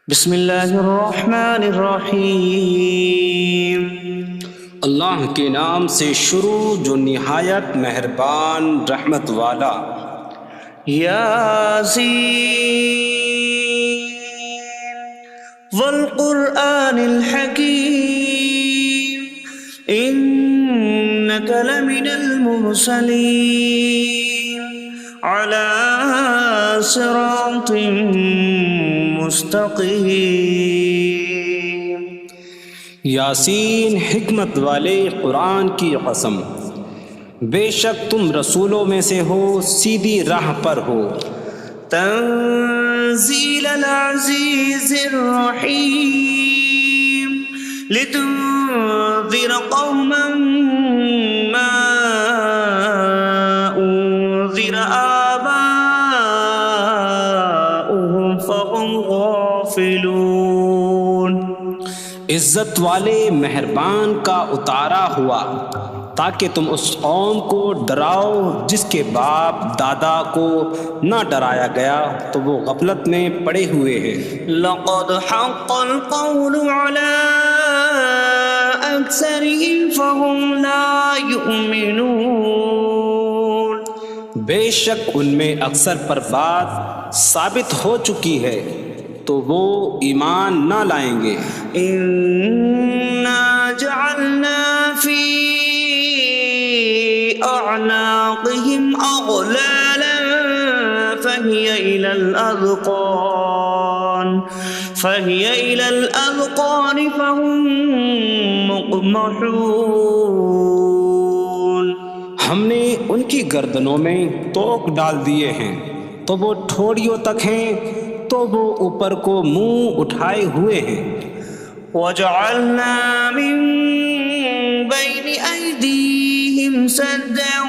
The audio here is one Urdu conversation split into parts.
بسم اللہ الرحمن الرحیم۔ اللہ کے نام سے شروع جو نہایت مہربان رحمت والا۔ یاسین والقرآن الحکیم انک لمن المرسلین علی صراط مستقیم۔ یاسین حکمت والے قرآن کی قسم، بے شک تم رسولوں میں سے ہو، سیدھی راہ پر ہو۔ تنزیل العزیز الرحیم لتنذر قوما ما انذر آباؤهم فهم غافلون۔ عزت والے مہربان کا اتارا ہوا تاکہ تم اس قوم کو ڈراؤ جس کے باپ دادا کو نہ ڈرایا گیا تو وہ غفلت میں پڑے ہوئے ہیں۔ لقد حق القول على أكثرهم فهم لا يؤمنون۔ بے شک ان میں اکثر پر بات ثابت ہو چکی ہے تو وہ ایمان نہ لائیں گے۔ إنا جعلنا في أعناقهم أغلالا فهي إلى الأذقان فهم مقمحون۔ ہم نے ان کی گردنوں میں توق ڈال دیے ہیں تو وہ ٹھوڑیوں تک ہیں، تو وہ اوپر کو منہ اٹھائے ہوئے ہیں۔ وجعلنا من بين أيديهم سدا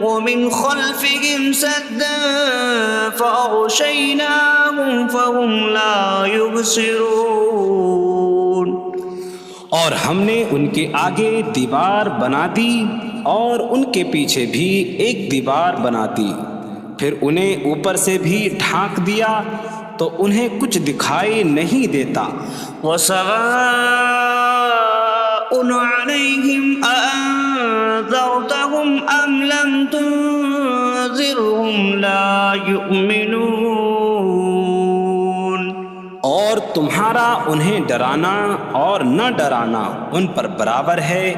ومن خلفهم سدا فأغشيناهم فهم لا يبصرون۔ اور ہم نے ان کے آگے دیوار بنا دی اور ان کے پیچھے بھی ایک دیوار بنا دی، پھر انہیں اوپر سے بھی ڈھانک دیا تو انہیں کچھ دکھائی نہیں دیتا۔ وسواء عليهم أأنذرتهم أم لم تنذرهم لا يؤمنون۔ اور تمہارا انہیں ڈرانا اور نہ ڈرانا ان پر برابر ہے،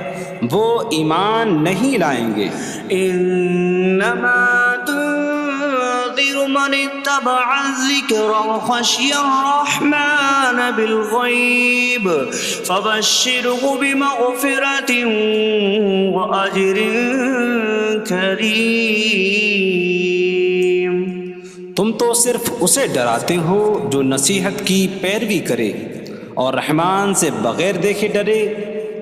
وہ ایمان نہیں لائیں گے۔ انما تنذر من اتبع الذکر وخشی الرحمن بالغیب فبشره بمغفرة وأجر کریم۔ تم تو صرف اسے ڈراتے ہو جو نصیحت کی پیروی کرے اور رحمان سے بغیر دیکھے ڈرے،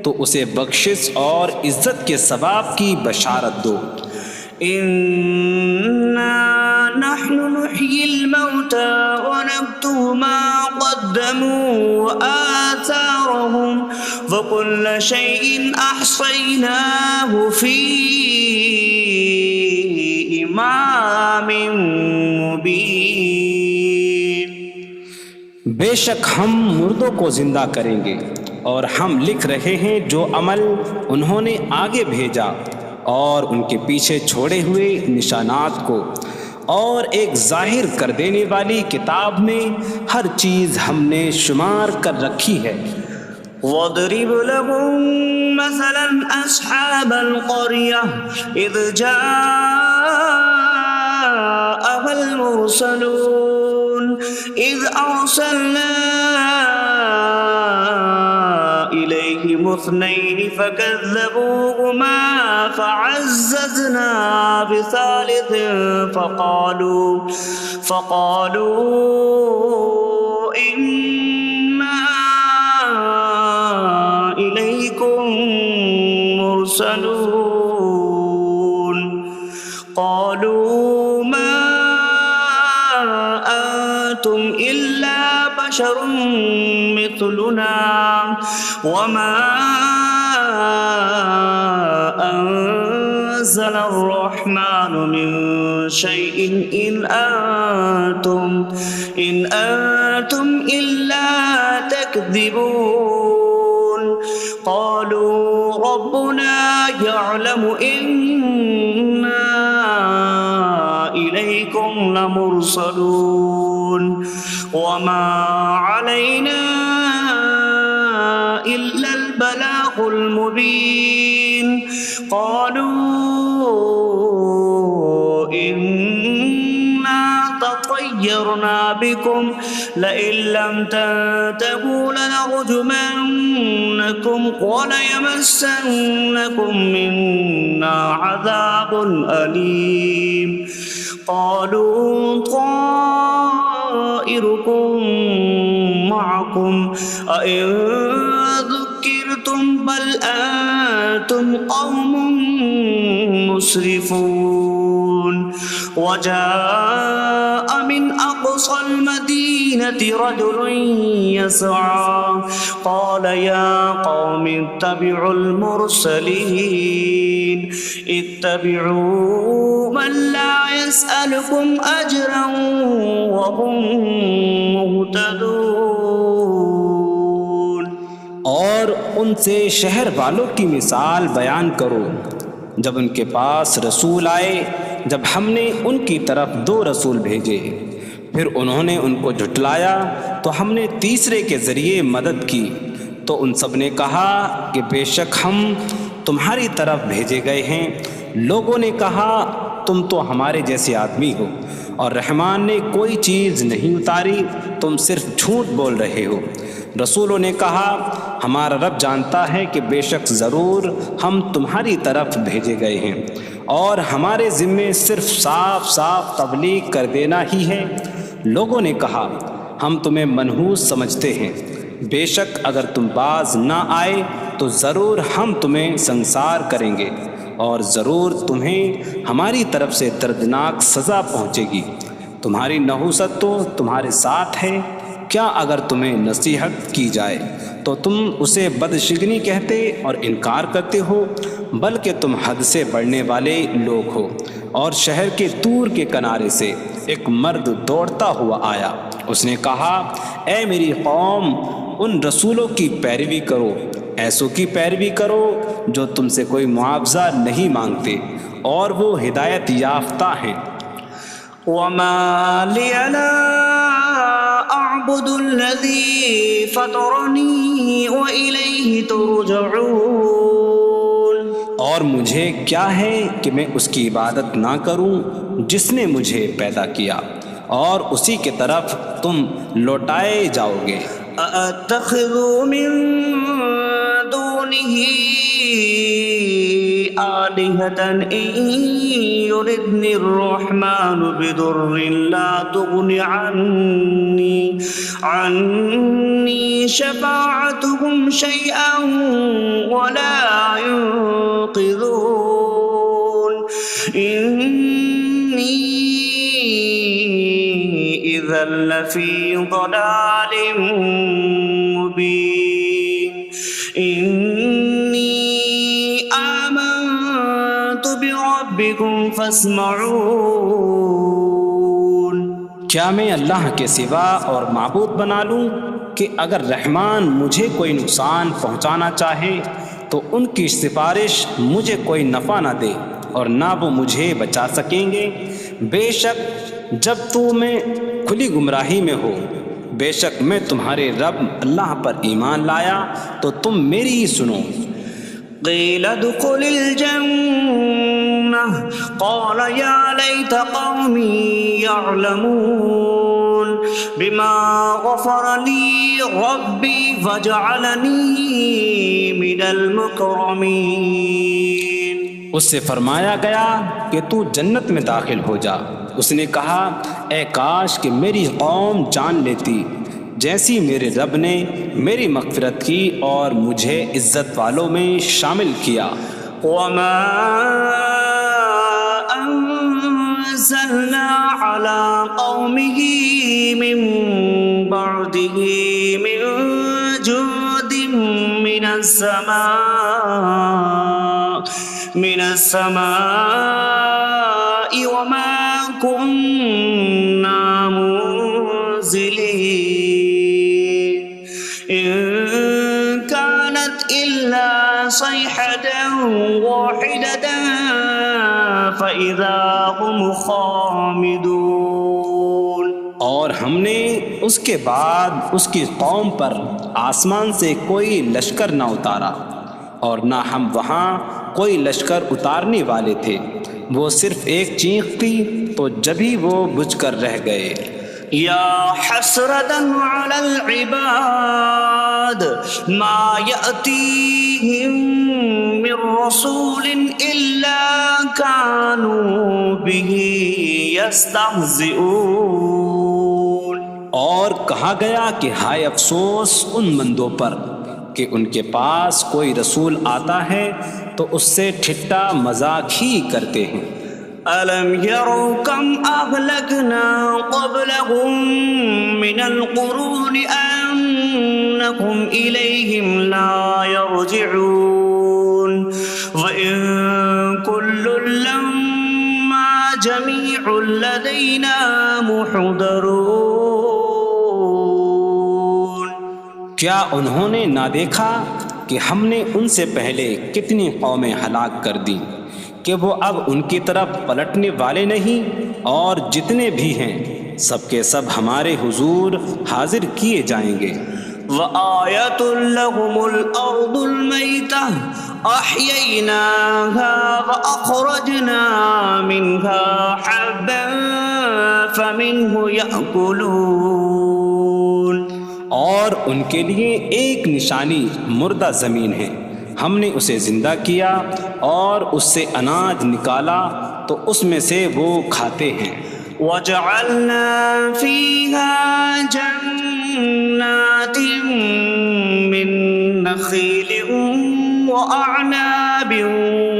تو اسے بخشش اور عزت کے ثواب کی بشارت دو۔ انا نحن نحيي الموتى ونكتب ما قدموا وآثارهم وكل شيء أحصيناه في إمام مبين۔ بے شک ہم مردوں کو زندہ کریں گے اور ہم لکھ رہے ہیں جو عمل انہوں نے آگے بھیجا اور ان کے پیچھے چھوڑے ہوئے نشانات کو، اور ایک ظاہر کر دینے والی کتاب میں ہر چیز ہم نے شمار کر رکھی ہے۔ وَاضْرِبْ لَهُم مَّثَلًا أَصْحَابَ الْقَرْيَةِ إِذْ جَاءَهَا الْمُرْسَلُونَ إِذْ أَرْسَلْنَا إِلَيْهِمُ اثْنَيْنِ فَكَذَّبُوهُمَا فَعَزَّزْنَا بِثَالِثٍ فَقَالُوا إِنَّا إِلَيْكُمْ مُرْسَلُونَ۔ قَالُوا مَا أَنتُمْ إِلَّا بَشَرٌ مِثْلُنَا وَمَا أَنتُمْ نزل الرحمن من شيء إن أنتم إلا تكذبون قالوا ربنا يعلم إنا إليكم لمرسلون وما علينا إلا البلاغ المبين قالوا إنا تطيرنا بكم لئن لم تنتهوا لنرجمنكم وليمسنكم منا عذاب أليم قالوا طائركم معكم أئن ذكرتم بل أنتم قوم مسرفون وجاء من أقصى المدينة رجل يسعى قال يا قوم اتبعوا المرسلين اتبعوا من لا يسألكم أجرا وهم مهتدون اور ان سے شہر والوں کی مثال بیان کرو جب ان کے پاس رسول آئے جب ہم نے ان کی طرف 2 رسول بھیجے پھر انہوں نے ان کو جھٹلایا تو ہم نے تیسرے کے ذریعے مدد کی تو ان سب نے کہا کہ بے شک ہم تمہاری طرف بھیجے گئے ہیں لوگوں نے کہا تم تو ہمارے جیسے آدمی ہو اور رحمان نے کوئی چیز نہیں اتاری تم صرف جھوٹ بول رہے ہو رسولوں نے کہا ہمارا رب جانتا ہے کہ بے شک ضرور ہم تمہاری طرف بھیجے گئے ہیں اور ہمارے ذمے صرف صاف صاف تبلیغ کر دینا ہی ہے لوگوں نے کہا ہم تمہیں منحوس سمجھتے ہیں بے شک اگر تم باز نہ آئے تو ضرور ہم تمہیں سنسار کریں گے اور ضرور تمہیں ہماری طرف سے دردناک سزا پہنچے گی تمہاری نحوست تو تمہارے ساتھ ہے کیا اگر تمہیں نصیحت کی جائے تو تم اسے بدشگنی کہتے اور انکار کرتے ہو بلکہ تم حد سے بڑھنے والے لوگ ہو اور شہر کے دور کے کنارے سے ایک مرد دوڑتا ہوا آیا اس نے کہا اے میری قوم ان رسولوں کی پیروی کرو ایسوں کی پیروی کرو جو تم سے کوئی معاوضہ نہیں مانگتے اور وہ ہدایت یافتہ ہیں وما لي لا أعبد الذي فطرني وإليه ترجعون اور مجھے کیا ہے کہ میں اس کی عبادت نہ کروں جس نے مجھے پیدا کیا اور اسی کی طرف تم لوٹائے جاؤ گے أأتخذ من دونه آلهة إن يردني الرحمن بضر لا تغن عني شفاعتهم شيئا ولا ينقذون إني إذا لفي ضلال مبين إني آمنت بربكم فاسمعون کیا میں اللہ کے سوا اور معبود بنا لوں کہ اگر رحمان مجھے کوئی نقصان پہنچانا چاہے تو ان کی سفارش مجھے کوئی نفع نہ دے اور نہ وہ مجھے بچا سکیں گے بے شک جب میں کھلی گمراہی میں ہو بے شک میں تمہارے رب اللہ پر ایمان لایا تو تم میری ہی سنو قيل ادخل الجنة قال يا ليت قومي يعلمون بما غفر لي ربي فجعلني من المكرمين اس سے فرمایا گیا کہ تو جنت میں داخل ہو جا اس نے کہا اے کاش کہ میری قوم جان لیتی جیسی میرے رب نے میری مغفرت کی اور مجھے عزت والوں میں شامل کیا وما أنزلنا على قومه من بعده من جود من السماء من السماء وما كنا منزلين إن كانت إلا صيحة واحدة فإذا هم خامدون۔ اور ہم نے اس کے بعد اس کی قوم پر آسمان سے کوئی لشکر نہ اتارا، اور نہ ہم وہاں کوئی لشکر اتارنے والے تھے، وہ صرف ایک چیخ تھی تو جبھی وہ بجھ کر رہ گئے۔ یا حسرة على العباد ما يأتيهم من رسول إلا كانوا به يستهزئون۔ اور کہا گیا کہ ہائے افسوس ان بندوں پر کہ ان کے پاس کوئی رسول آتا ہے تو اس سے ٹھٹا مذاق ہی کرتے ہیں۔ أَلَمْ يَرَوْا كَمْ أَهْلَكْنَا قَبْلَهُمْ مِنَ الْقُرُونِ أَنَّكُمْ إِلَيْهِمْ لَا يَرْجِعُونَ وَإِن كُلٌّ لَّمَّا جَمِيعٌ لَّدَيْنَا مُحْضَرُونَ۔ کیا انہوں نے نہ دیکھا کہ ہم نے ان سے پہلے کتنی قومیں ہلاک کر دیں کہ وہ اب ان کی طرف پلٹنے والے نہیں، اور جتنے بھی ہیں سب کے سب ہمارے حضور حاضر کیے جائیں گے۔ وَآيَةٌ لَّهُمُ الْأَرْضُ الْمَيْتَةُ أَحْيَيْنَاهَا وَأَخْرَجْنَا مِنْهَا حَبًّا فَمِنْهُ يَأْكُلُونَ۔ اور ان کے لیے ایک نشانی مردہ زمین ہے، ہم نے اسے زندہ کیا اور اس سے اناج نکالا تو اس میں سے وہ کھاتے ہیں۔ وَجَعَلْنَا فِيهَا جَنَّاتٍ مِّن نَّخِيلٍ وَأَعْنَابٍ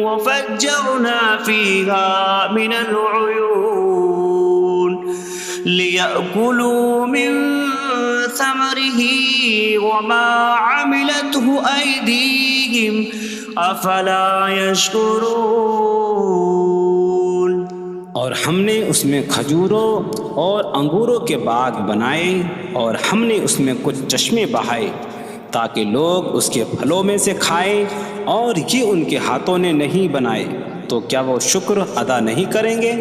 وَفَجَّرْنَا فِيهَا مِنَ الْعُيُونِ لِيَأْكُلُوا مِن ثَمَرِهِ وَمَا عَمِلَتْهُ أَيْدِيهِمْ أَفَلَا يَشْكُرُونَ۔ اور ہم نے اس میں کھجوروں اور انگوروں کے باغ بنائے، اور ہم نے اس میں کچھ چشمے بہائے تاکہ لوگ اس کے پھلوں میں سے کھائیں، اور یہ ان کے ہاتھوں نے نہیں بنائے، تو کیا وہ شکر ادا نہیں کریں گے؟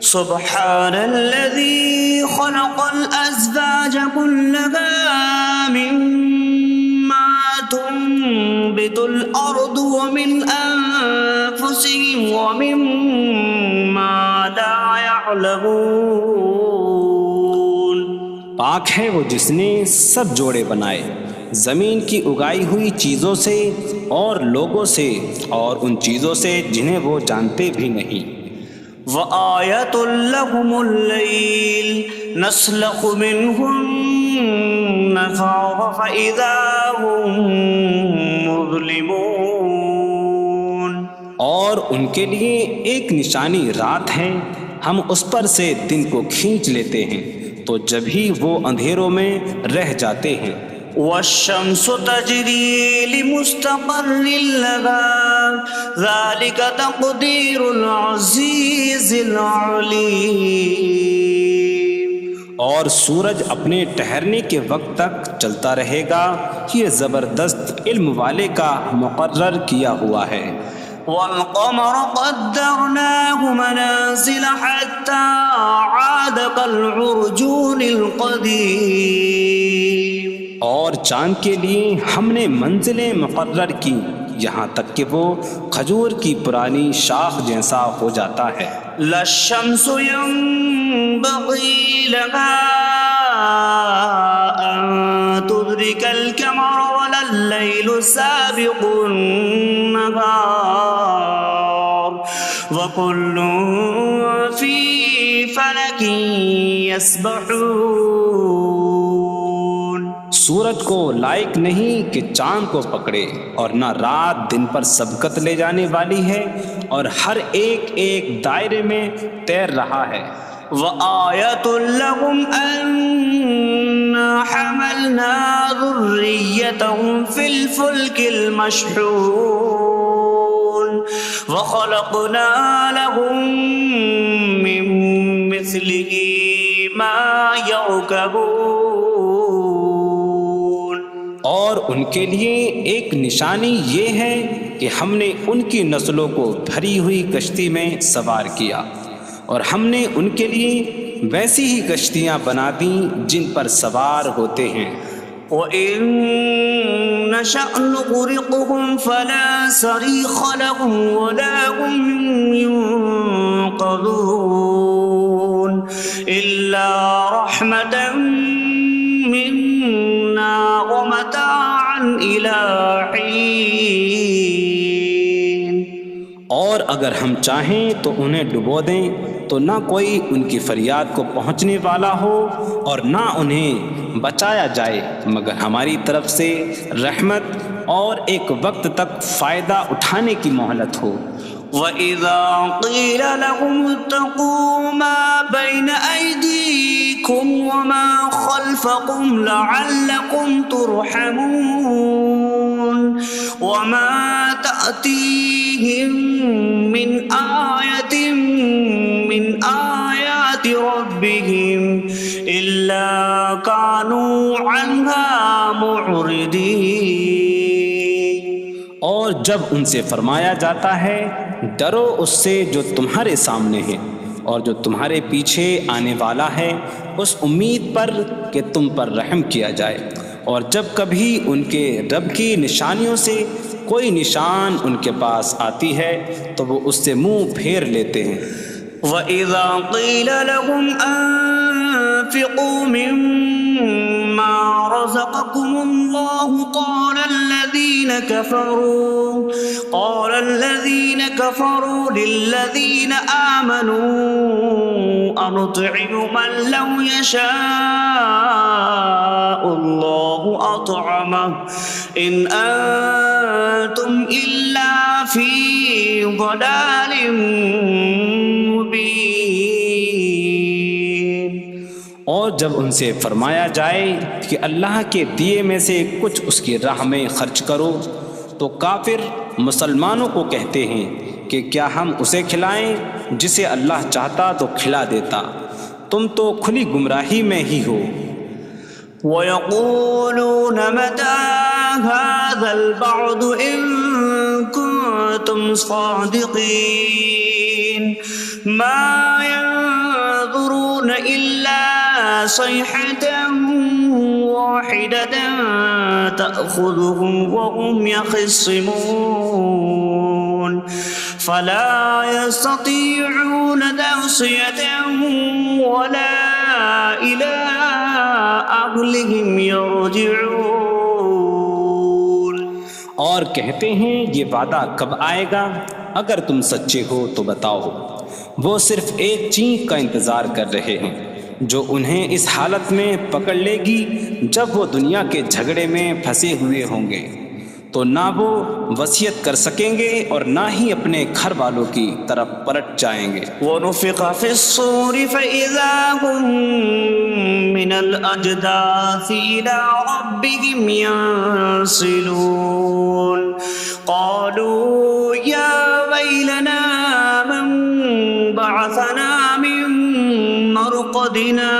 سبحان الذي خلق الأزواج كلها مما تنبت الأرض ومن أنفسهم ومما لا يعلمون۔ پاک ہے وہ جس نے سب جوڑے بنائے زمین کی اگائی ہوئی چیزوں سے اور لوگوں سے اور ان چیزوں سے جنہیں وہ جانتے بھی نہیں۔ وَآيَةٌ لَّهُمُ اللَّيْلُ نَسْلَخُ مِنْهُ النَّهَارَ فَإِذَا هُم مُظْلِمُونَ۔ اور ان کے لیے ایک نشانی رات ہے، ہم اس پر سے دن کو کھینچ لیتے ہیں تو جبھی وہ اندھیروں میں رہ جاتے ہیں۔ وَالشَّمْسُ تَجْرِي لِمُسْتَقَرٍّ لَّهَا ذَلِكَ تَقْدِيرُ الْعَزِيزِ الْعَلِيمِ۔ اور سورج اپنے ٹھہرنے کے وقت تک چلتا رہے گا، یہ زبردست علم والے کا مقرر کیا ہوا ہے۔ وَالْقَمَرَ قَدَّرْنَاهُ مَنَازِلَ حَتَّى عَادَ كَالْعُرْجُونِ الْقَدِيمِ۔ اور چاند کے لیے ہم نے منزلیں مقرر کی یہاں تک کہ وہ کھجور کی پرانی شاخ جیسا ہو جاتا ہے۔ لا الشمس ينبغي لها أن تدرك القمر ولا الليل سابق النهار وكل في فلك يسبحون۔ سورج کو لائق نہیں کہ چاند کو پکڑے، اور نہ رات دن پر سبقت لے جانے والی ہے، اور ہر ایک ایک دائرے میں تیر رہا ہے۔ وَآيَةٌ لَّهُمْ أَنَّا حَمَلْنَا ذُرِّيَّتَهُمْ فِي الْفُلْكِ الْمَشْحُونِ۔ وخلقنا لهم من مثله ما يركبون. اور ان کے لیے ایک نشانی یہ ہے کہ ہم نے ان کی نسلوں کو بھری ہوئی کشتی میں سوار کیا، اور ہم نے ان کے لیے ویسی ہی کشتیاں بنا دیں جن پر سوار ہوتے ہیں. وَإِن نَّشَأْ نُغْرِقْهُمْ فَلَا صَرِيخَ لَهُمْ وَلَا هُمْ يُنقَذُونَ إِلَّا رَحْمَةً مِّنَّا وَمَتَاعًا إِلَىٰ حِينٍ. اور اگر ہم چاہیں تو انہیں ڈبو دیں تو نہ کوئی ان کی فریاد کو پہنچنے والا ہو اور نہ انہیں بچایا جائے مگر ہماری طرف سے رحمت اور ایک وقت تک فائدہ اٹھانے کی مہلت ہو. وَإِذَا قِيلَ لَهُمُ اتَّقُوا مَا بَيْنَ أَيْدِيكُمْ وَمَا خَلْفَكُمْ لَعَلَّكُمْ تُرْحَمُونَ وَمَا تَأْتِيهِم مِّنْ آيَةٍ مِّنْ آيَاتِ رَبِّهِمْ إِلَّا كَانُوا عَنْهَا مُعْرِضِينَ. اور جب ان سے فرمایا جاتا ہے ڈرو اس سے جو تمہارے سامنے ہے اور جو تمہارے پیچھے آنے والا ہے، اس امید پر کہ تم پر رحم کیا جائے، اور جب کبھی ان کے رب کی نشانیوں سے کوئی نشان ان کے پاس آتی ہے تو وہ اس سے منہ پھیر لیتے ہیں. وَإِذَا قِيلَ لَهُمْ أَنفِقُوا مِمَّا رَزَقَكُمُ اللَّهُ قَالَ الَّذِينَ كَفَرُوا لِلَّذِينَ آمَنُوا أَنُطْعِمُ مَن لَّوْ يَشَاءُ اللَّهُ أَطْعَمَهُ إِنْ أَنتُمْ إِلَّا فِي ضَلَالٍ مبین. اور جب ان سے فرمایا جائے کہ اللہ کے دیے میں سے کچھ اس کی راہ میں خرچ کرو تو کافر مسلمانوں کو کہتے ہیں کہ کیا ہم اسے کھلائیں جسے اللہ چاہتا تو کھلا دیتا، تم تو کھلی گمراہی میں ہی ہو. وَيَقُولُونَ مَتَىٰ هَٰذَا الْوَعْدُ إِن كُنتُمْ صَادِقِينَ مَا يَنظُرُونَ إِلَّا صَيْحَةً وَاحِدَةً تَأْخُذُهُمْ وَهُمْ يَخِصِّمُونَ فَلَا يَسْتَطِيعُونَ تَوْصِيَةً وَلَا إِلَىٰ أَهْلِهِمْ يَرْجِعُونَ. اور کہتے ہیں یہ وعدہ کب آئے گا؟ اگر تم سچے ہو تو بتاؤ. وہ صرف ایک چینک کا انتظار کر رہے ہیں جو انہیں اس حالت میں پکڑ لے گی جب وہ دنیا کے جھگڑے میں پھنسے ہوئے ہوں گے، تو نہ وہ وصیت کر سکیں گے اور نہ ہی اپنے گھر والوں کی طرف پلٹ جائیں گے. وَنُفِخَ فِي الصُّورِ فَإِذَا هُم مِّنَ الْأَجْدَاثِ إِلَىٰ رَبِّهِمْ يَنسِلُونَ قَالُوا يَا وَيْلَنَا مَن بَعَثَنَا مِن مَّرْقَدِنَا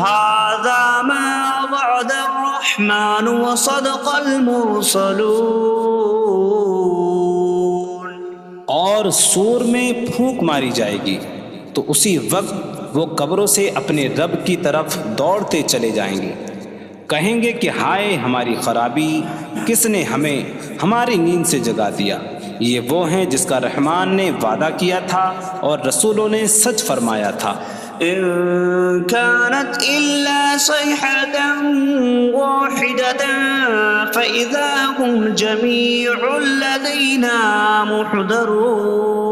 هَٰذَا مَا وَعَدَ الرَّحْمَٰنُ وَصَدَقَ الْمُرْسَلُونَ. اور سور میں پھونک ماری جائے گی تو اسی وقت وہ قبروں سے اپنے رب کی طرف دوڑتے چلے جائیں گے، کہیں گے کہ ہائے ہماری خرابی، کس نے ہمیں ہماری نیند سے جگا دیا. یہ وہ ہیں جس کا رحمان نے وعدہ کیا تھا اور رسولوں نے سچ فرمایا تھا. إن كانت إلا صيحة واحدة فإذا هم جميع لدينا محضرون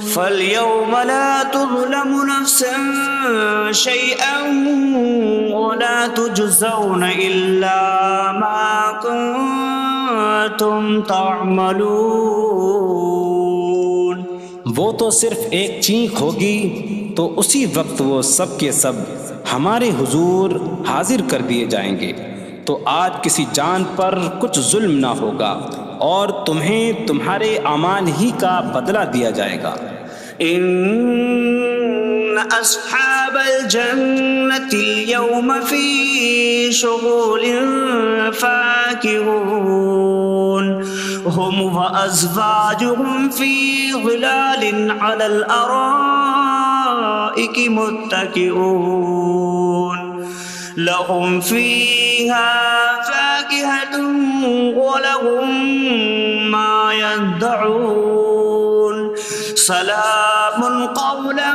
فاليوم لا تظلم نفس شيئا ولا تجزون إلا ما كنتم تعملون. وہ تو صرف ایک چینک ہوگی تو اسی وقت وہ سب کے سب ہمارے حضور حاضر کر دیے جائیں گے، تو آج کسی جان پر کچھ ظلم نہ ہوگا اور تمہیں تمہارے اعمال ہی کا بدلہ دیا جائے گا۔ إن أصحاب الجنة اليوم في شغل فاكهون هم وأزواجهم في ظلال على الأرائك متكئون لهم فيها فاكهة ولهم ما يدعون سلام قولا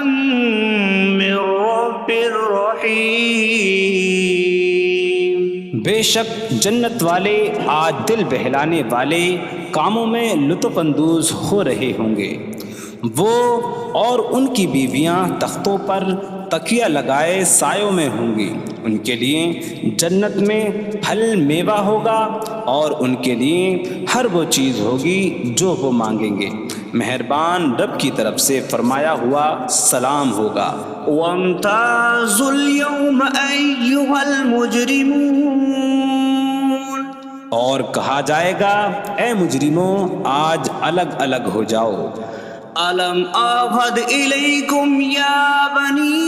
من رب رحیم۔ بے شک جنت والے آج دل بہلانے والے کاموں میں لطف اندوز ہو رہے ہوں گے۔ وہ اور ان کی بیویاں تختوں پر تکیہ لگائے سایوں میں ہوں گی۔ ان کے لیے جنت میں پھل میوہ ہوگا اور ان کے لیے ہر وہ چیز ہوگی جو وہ مانگیں گے۔ مہربان رب کی طرف سے فرمایا ہوا سلام ہوگا۔ وامتازوا اليوم أيها المجرمون، اور کہا جائے گا اے مجرموں آج الگ الگ ہو جاؤ۔ ألم أعهد إليكم يا بني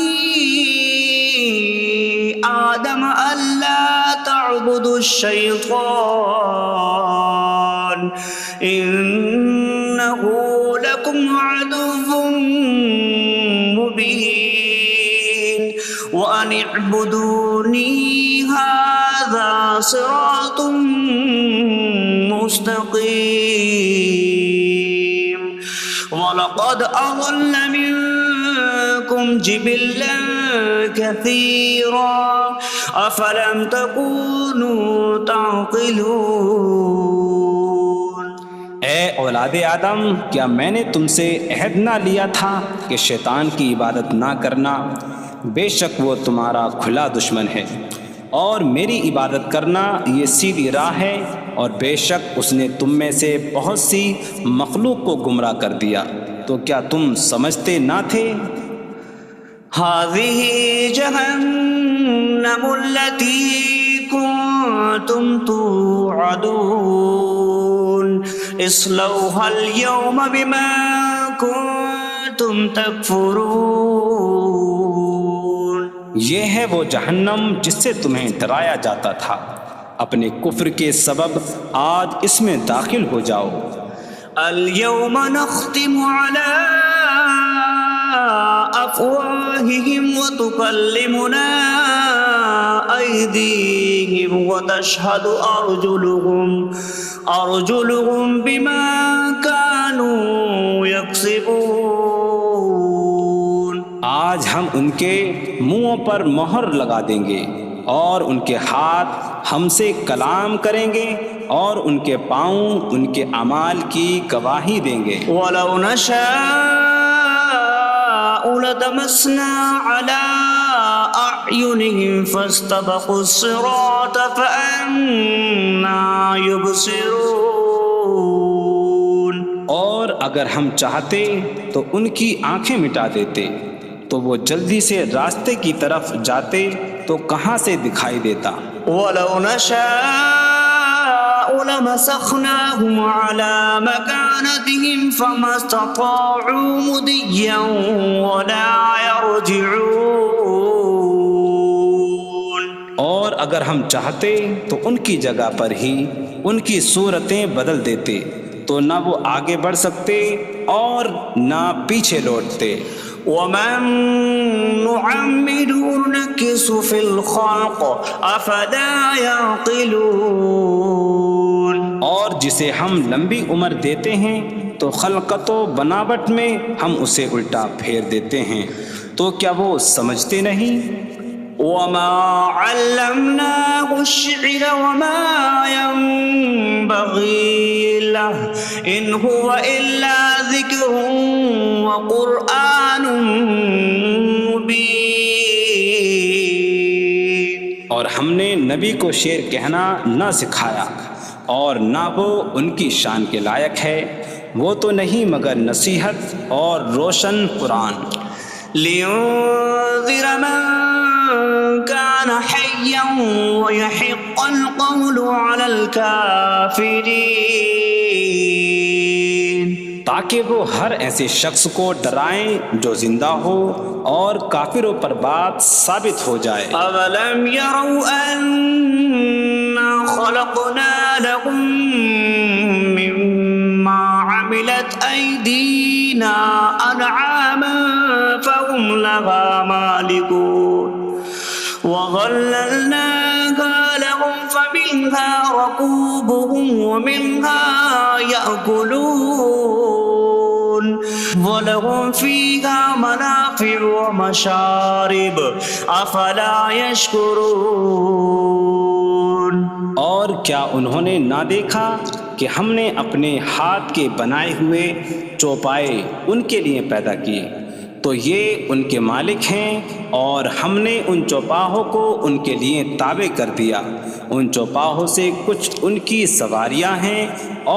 آدم ألا تعبدوا الشيطان إنه لكم عدو مبين وأن اعبدوني هذا صراط مستقيم وَلَقَدْ أَضَلَّ مِنكُمْ جِبِلًّا كَثِيرًا أَفَلَمْ تَكُونُوا تَعْقِلُونَ۔ اے اولاد آدم، کیا میں نے تم سے عہد نہ لیا تھا کہ شیطان کی عبادت نہ کرنا؟ بے شک وہ تمہارا کھلا دشمن ہے، اور میری عبادت کرنا یہ سیدھی راہ ہے، اور بے شک اس نے تم میں سے بہت سی مخلوق کو گمراہ کر دیا، تو کیا تم سمجھتے نہ تھے؟ هذه جهنم التي كنتم توعدون اصلوها اليوم بما كنتم تكفرون۔ یہ ہے وہ جہنم جس سے تمہیں ڈرایا جاتا تھا، اپنے کفر کے سبب آج اس میں داخل ہو جاؤ۔ اليوم نختم على أفواههم وتكلمنا أيديهم وتشهد أرجلهم بما كانوا يكسبون۔ آج ہم ان کے منہوں پر مہر لگا دیں گے، اور ان کے ہاتھ ہم سے کلام کریں گے، اور ان کے پاؤں ان کے اعمال کی گواہی دیں گے۔ وَلَوْ نَشَاءُ لَطَمَسْنَا عَلَىٰ أَعْيُنِهِمْ فَاسْتَبَقُوا الصِّرَاطَ فَأَنَّىٰ يُبْصِرُونَ۔ اور اگر ہم چاہتے تو ان کی آنکھیں مٹا دیتے، تو وہ جلدی سے راستے کی طرف جاتے تو کہاں سے دکھائی دیتا۔ وَلَوْ نَشَاءُ لَمَسَخْنَاهُمْ عَلَىٰ مَكَانَتِهِمْ فَمَا اسْتَطَاعُوا مُضِيًّا وَلَا يَرْجِعُونَ۔ اور اگر ہم چاہتے تو ان کی جگہ پر ہی ان کی صورتیں بدل دیتے، تو نہ وہ آگے بڑھ سکتے اور نہ پیچھے لوٹتے۔ وَمَن نُّعَمِّرْهُ نُنَكِّسْهُ فِي الْخَلْقِ أَفَلَا يَعْقِلُونَ۔ اور جسے ہم لمبی عمر دیتے ہیں تو خلقت و بناوٹ میں ہم اسے الٹا پھیر دیتے ہیں، تو کیا وہ سمجھتے نہیں؟ وَمَا عَلَّمْنَاهُ الشِّعْرَ وَمَا يَنبَغِي لَهُ إِنْ هُوَ إِلَّا ذِكْرٌ وَقُرْآنٌ مُبِينٌ۔ اور ہم نے نبی کو شعر کہنا نہ سکھایا، اور نہ وہ ان کی شان کے لائق ہے، وہ تو نہیں مگر نصیحت اور روشن قرآن۔ لِيُنذِرَ مَن كَانَ حَيًّا حيا ويحق القول على الكافرين تاکہ وہ ہر ایسے شخص کو ڈرائیں جو زندہ ہو اور کافروں پر بات ثابت ہو جائے۔ أولم يروا أنا خلقنا لهم مما عملت أيدينا أنعاما فهم لها مالكون وظللناها لهم فمنها ركوبهم ومنها يأكلون وَلَهُمْ فِيهَا مَنَافِعُ وَمَشَارِبُ أَفَلَا يَشْكُرُونَ۔ اور کیا انہوں نے نہ دیکھا کہ ہم نے اپنے ہاتھ کے بنائے ہوئے چوپائے ان کے لیے پیدا کیے، تو یہ ان کے مالک ہیں، اور ہم نے ان چوپاہوں کو ان کے لیے تابع کر دیا۔ ان چوپاہوں سے کچھ ان کی سواریاں ہیں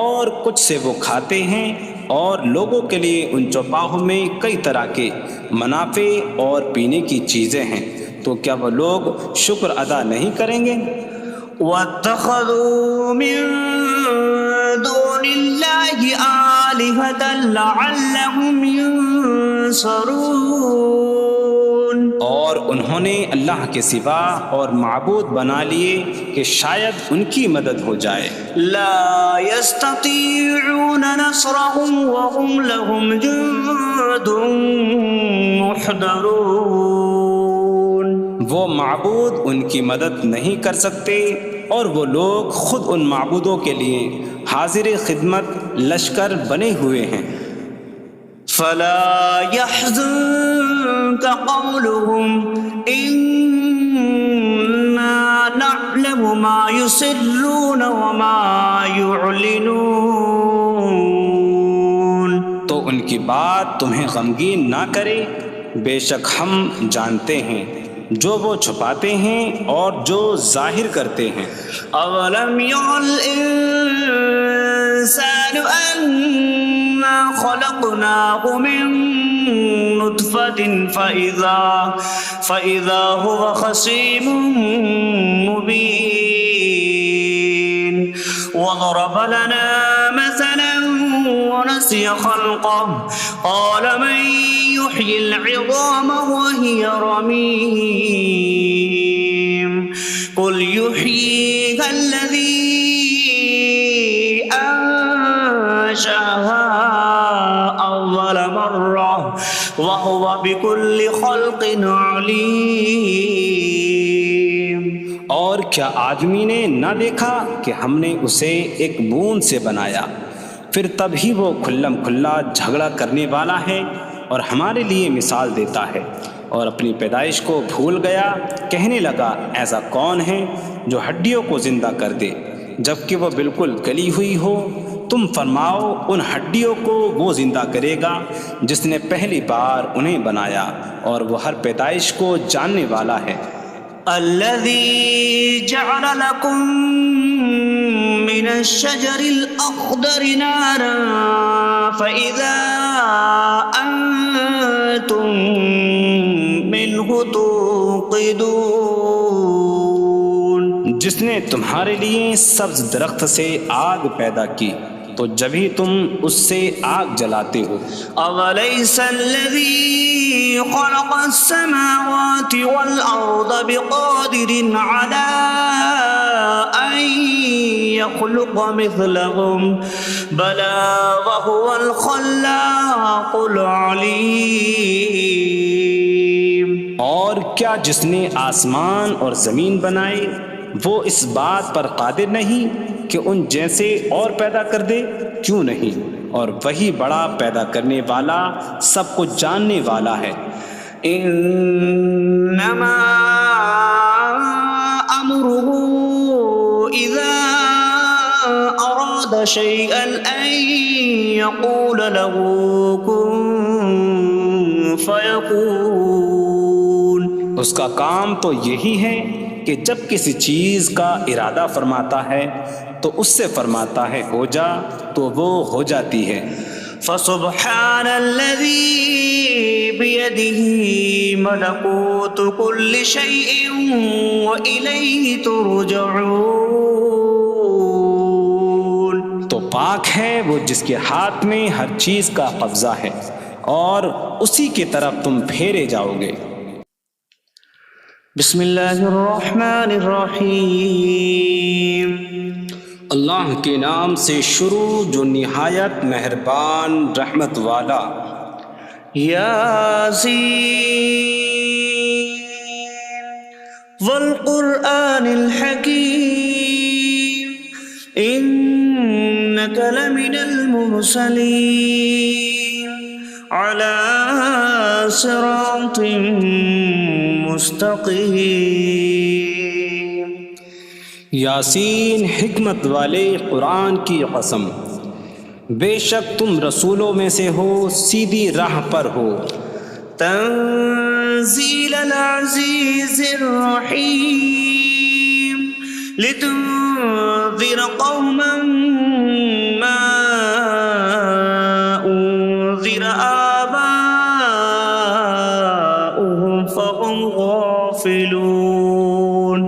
اور کچھ سے وہ کھاتے ہیں، اور لوگوں کے لیے ان چوپاہوں میں کئی طرح کے منافع اور پینے کی چیزیں ہیں، تو کیا وہ لوگ شکر ادا نہیں کریں گے؟ وَاتَّخَذُوا مِن دُونِ اللَّهِ آلِهَةً لَعَلَّهُمْ يُنصَرُونَ۔ اور انہوں نے اللہ کے سوا اور معبود بنا لیے کہ شاید ان کی مدد ہو جائے۔ لا يستطيعون نصرهم وهم لهم جند محضرون۔ وہ معبود ان کی مدد نہیں کر سکتے، اور وہ لوگ خود ان معبودوں کے لیے حاضر خدمت لشکر بنے ہوئے ہیں۔ فلا يحزنك قولهم إنا نعلم ما يسرون وما يعلنون۔ تو ان کی بات تمہیں غمگین نہ کرے، بے شک ہم جانتے ہیں جو وہ چھپاتے ہیں اور جو ظاہر کرتے ہیں۔ اولم ير الانسان انا خلقناه من نطفة فإذا هو خصيم مبين وضرب لنا مثلا ونسي خلقه قال من يحيي العظام وهي رميم قل يحييها الذي أنشأها أول مرة وهو بكل خلق عليم۔ اور کیا آدمی نے نہ دیکھا کہ ہم نے اسے ایک بوند سے بنایا، پھر تب ہی وہ کھلم کھلا جھگڑا کرنے والا ہے اور ہمارے لیے مثال دیتا ہے، اور اپنی پیدائش کو بھول گیا، کہنے لگا ایسا کون ہے جو ہڈیوں کو زندہ کر دے جبکہ وہ بالکل گلی ہوئی ہو؟ تم فرماؤ ان ہڈیوں کو وہ زندہ کرے گا جس نے پہلی بار انہیں بنایا، اور وہ ہر پیدائش کو جاننے والا ہے۔ الذي جعل لكم من الشجر الأخضر نارا فإذا أنتم منه توقدون۔ جس نے تمہارے لیے سبز درخت سے آگ پیدا کی تو جبھی تم اس سے آگ جلاتے ہو۔ أَوَلَيْسَ الَّذِي خَلَقَ السَّمَاوَاتِ وَالْأَرْضَ بِقَادِرٍ عَلَىٰ أَن يَخْلُقَ مِثْلَهُم بَلَىٰ وَهُوَ الْخَلَّاقُ الْعَلِيمُ۔ اور کیا جس نے آسمان اور زمین بنائے وہ اس بات پر قادر نہیں کہ ان جیسے اور پیدا کر دے؟ کیوں نہیں، اور وہی بڑا پیدا کرنے والا سب کچھ جاننے والا ہے۔ انما امره اذا اراد شيئا ان يقول له كن فيكون۔ اس کا کام تو یہی ہے کہ جب کسی چیز کا ارادہ فرماتا ہے تو اس سے فرماتا ہے ہو جا، تو وہ ہو جاتی ہے۔ فسبحان الذي بيده ملكوت كل شيء وإليه ترجعون. تو پاک ہے وہ جس کے ہاتھ میں ہر چیز کا قبضہ ہے اور اسی کی طرف تم پھیرے جاؤ گے. بسم اللہ الرحمن الرحیم. اللہ کے نام سے شروع جو نہایت مہربان رحمت والا. یاسین والقرآن الحکیم انک لمن المرسلین علی صراط مستقیم. یاسین حکمت والے قرآن کی قسم، بے شک تم رسولوں میں سے ہو، سیدھی راہ پر ہو. تنزیل العزیز الرحیم لتنذر قوما ما انذر آباؤهم فهم غافلون.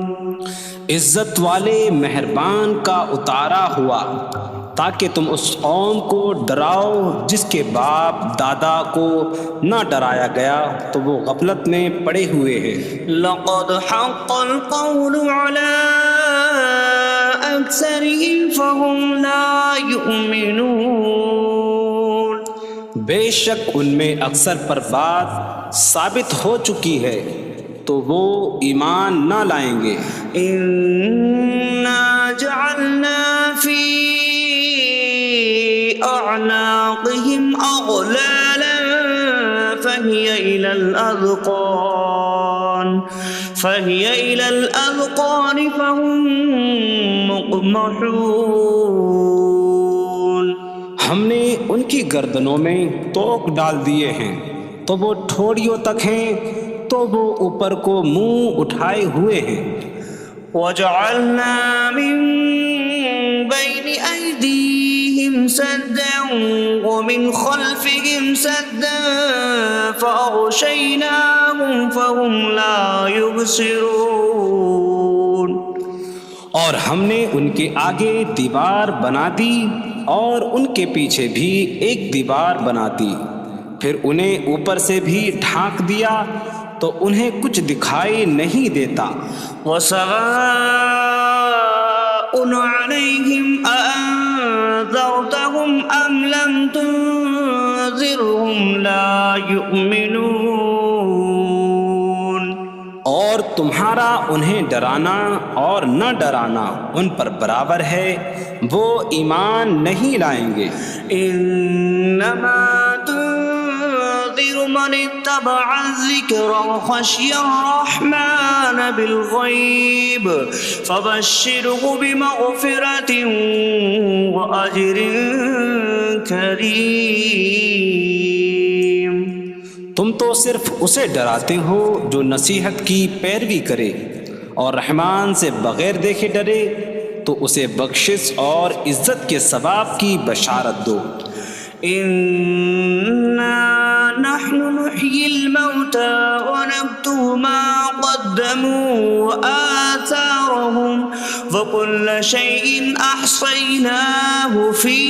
عزت والے مہربان کا اتارا ہوا تاکہ تم اس قوم کو ڈراؤ جس کے باپ دادا کو نہ ڈرایا گیا تو وہ غفلت میں پڑے ہوئے ہیں. لقد حق القول على أكثرهم فهم لا يؤمنون. بے شک ان میں اکثر پر بات ثابت ہو چکی ہے تو وہ ایمان نہ لائیں گے. إنا جعلنا في أعناقهم أغلالا فهي إلى الأذقان فهم مقمحون. ہم نے ان کی گردنوں میں توق ڈال دیے ہیں تو وہ ٹھوڑیوں تک ہیں تو وہ اوپر کو منہ اٹھائے ہوئے ہیں. وجعلنا من بين أيديهم سدا ومن خلفهم سدا فأغشيناهم فهم لا يبصرون. اور ہم نے ان کے آگے دیوار بنا دی اور ان کے پیچھے بھی ایک دیوار بنا دی، پھر انہیں اوپر سے بھی ڈھانک دیا تو انہیں کچھ دکھائی نہیں دیتا. وسواء عليهم أأنذرتهم أم لم تنذرهم لا يؤمنون. اور تمہارا انہیں ڈرانا اور نہ ڈرانا ان پر برابر ہے، وہ ایمان نہیں لائیں گے. انما تنذر من اتبع الذکر وخشی الرحمن بالغیب فبشره بمغفرة وأجر کریم. تم تو صرف اسے ڈراتے ہو جو نصیحت کی پیروی کرے اور رحمان سے بغیر دیکھے ڈرے تو اسے بخشش اور عزت کے ثواب کی بشارت دو. انا نحن نحيي الموتى ونكتب ما قدموا وآثارهم وكل شيء أحصيناه في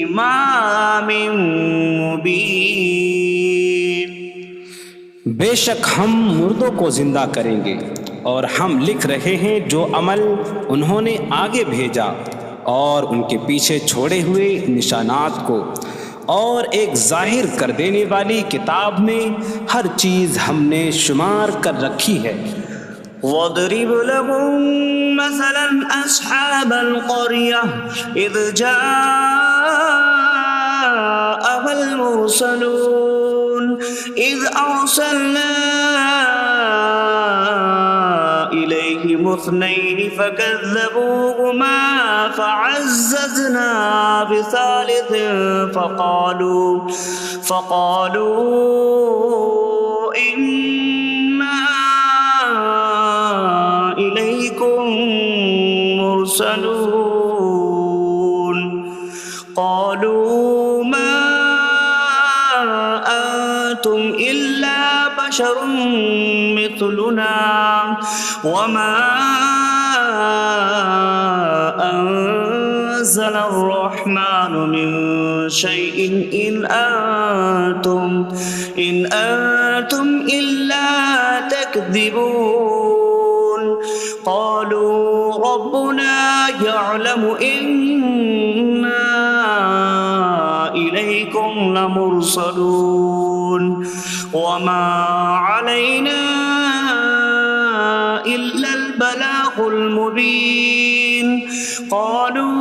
إمام مبين. بے شک ہم مردوں کو زندہ کریں گے اور ہم لکھ رہے ہیں جو عمل انہوں نے آگے بھیجا اور ان کے پیچھے چھوڑے ہوئے نشانات کو، اور ایک ظاہر کر دینے والی کتاب میں ہر چیز ہم نے شمار کر رکھی ہے. وَاضْرِبْ لَهُم مَّثَلًا أَصْحَابَ الْقَرْيَةِ إِذْ جَاءَهَا الْمُرْسَلُونَ إِذْ أَرْسَلْنَا إِلَيْهِمُ اثْنَيْنِ فَكَذَّبُوهُمَا فَعَزَّزْنَا بِثَالِثٍ فَقَالُوا إِنَّا إِلَيْكُمْ مُرْسَلُونَ. بشر مثلنا وما أنزل الرحمن من شيء إن أنتم إلا تكذبون قالوا ربنا يعلم إنا إليكم لمرسلون وما علينا إلا البلاغ المبين قالوا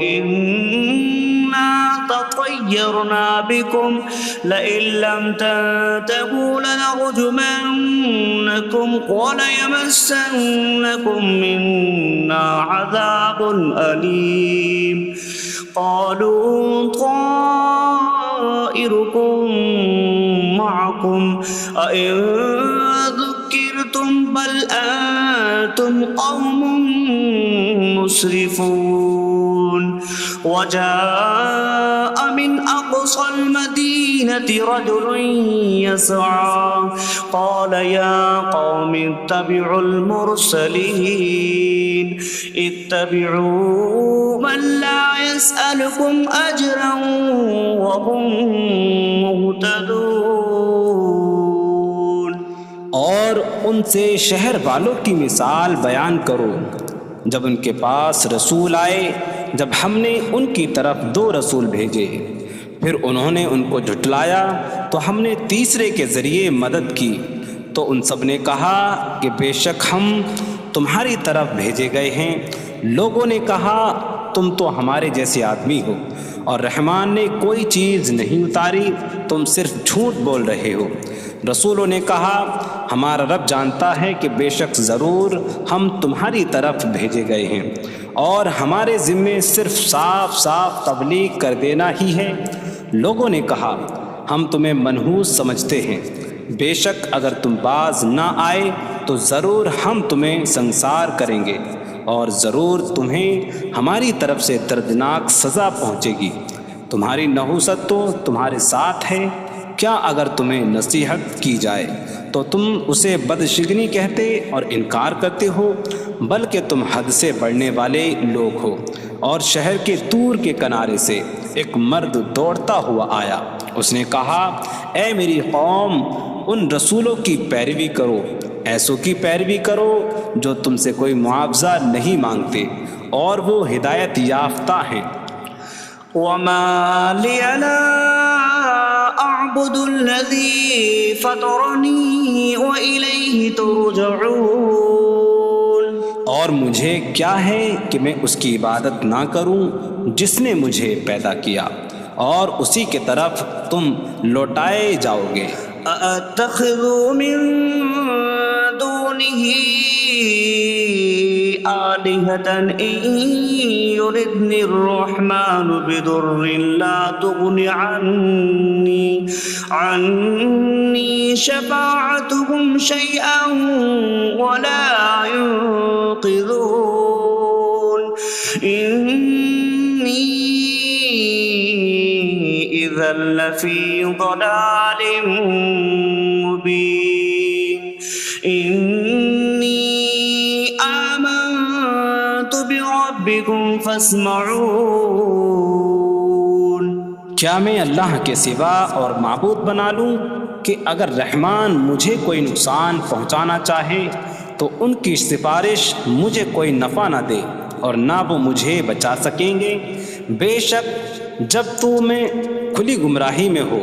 إنا تطيرنا بكم لئن لم تنتهوا لنرجمنكم وليمسنكم منا عذاب أليم قالوا طائركم معكم أئن ذكرتم بل أنتم قوم مسرفون وجاء من أقصى المدينة رجل يسعى قال يا قوم اتبعوا المرسلين اتبعوا من لا يسألكم أجرا وهم مهتدون اور ان سے شہر والوں کی مثال بیان کرو جب ان کے پاس رسول آئے جب ہم نے ان کی طرف 2 رسول بھیجے پھر انہوں نے ان کو جھٹلایا تو ہم نے تیسرے کے ذریعے مدد کی تو ان سب نے کہا کہ بے شک ہم تمہاری طرف بھیجے گئے ہیں لوگوں نے کہا تم تو ہمارے جیسے آدمی ہو اور رحمان نے کوئی چیز نہیں اتاری تم صرف جھوٹ بول رہے ہو رسولوں نے کہا ہمارا رب جانتا ہے کہ بے شک ضرور ہم تمہاری طرف بھیجے گئے ہیں اور ہمارے ذمے صرف صاف صاف تبلیغ کر دینا ہی ہے لوگوں نے کہا ہم تمہیں منحوس سمجھتے ہیں بے شک اگر تم باز نہ آئے تو ضرور ہم تمہیں سنسار کریں گے اور ضرور تمہیں ہماری طرف سے دردناک سزا پہنچے گی تمہاری نحوست تو تمہارے ساتھ ہے کیا اگر تمہیں نصیحت کی جائے تو تم اسے بدشگنی کہتے اور انکار کرتے ہو بلکہ تم حد سے بڑھنے والے لوگ ہو اور شہر کے دور کے کنارے سے ایک مرد دوڑتا ہوا آیا اس نے کہا اے میری قوم ان رسولوں کی پیروی کرو ایسوں کی پیروی کرو جو تم سے کوئی معاوضہ نہیں مانگتے اور وہ ہدایت یافتہ ہیں وما لي لا أعبد الذي فطرني وإليه ترجعون اور مجھے کیا ہے کہ میں اس کی عبادت نہ کروں جس نے مجھے پیدا کیا اور اسی کے طرف تم لوٹائے جاؤ گے أأتخذ من دونه آلهة إن يردني الرحمن بضر لا تغن عني شفاعتهم شيئا ولا ينقذون إني إذا لفي ضلال مبين إني آمنت بربكم فاسمعون کیا میں اللہ کے سوا اور معبود بنا لوں کہ اگر رحمان مجھے کوئی نقصان پہنچانا چاہے تو ان کی سفارش مجھے کوئی نفع نہ دے اور نہ وہ مجھے بچا سکیں گے بے شک جب میں کھلی گمراہی میں ہو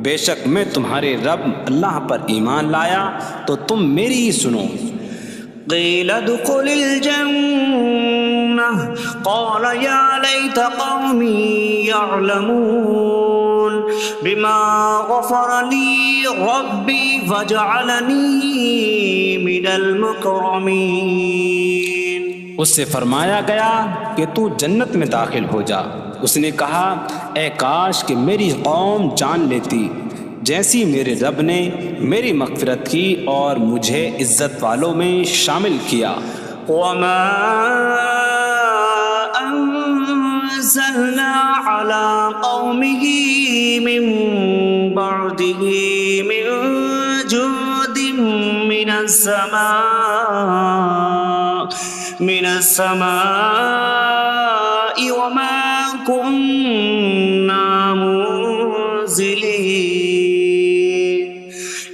بے شک میں تمہارے رب اللہ پر ایمان لایا تو تم میری ہی سنو قیل ادخل الجنہ قال یا لیت قومی یعلمون بما غفر لی ربی وجعلنی من المکرمین اس سے فرمایا گیا کہ تو جنت میں داخل ہو جا اس نے کہا اے کاش کہ میری قوم جان لیتی جیسی میرے رب نے میری مغفرت کی اور مجھے عزت والوں میں شامل کیا وما انزلنا على قومه من بعد برحمته من جود من السماء وما كنا منزلين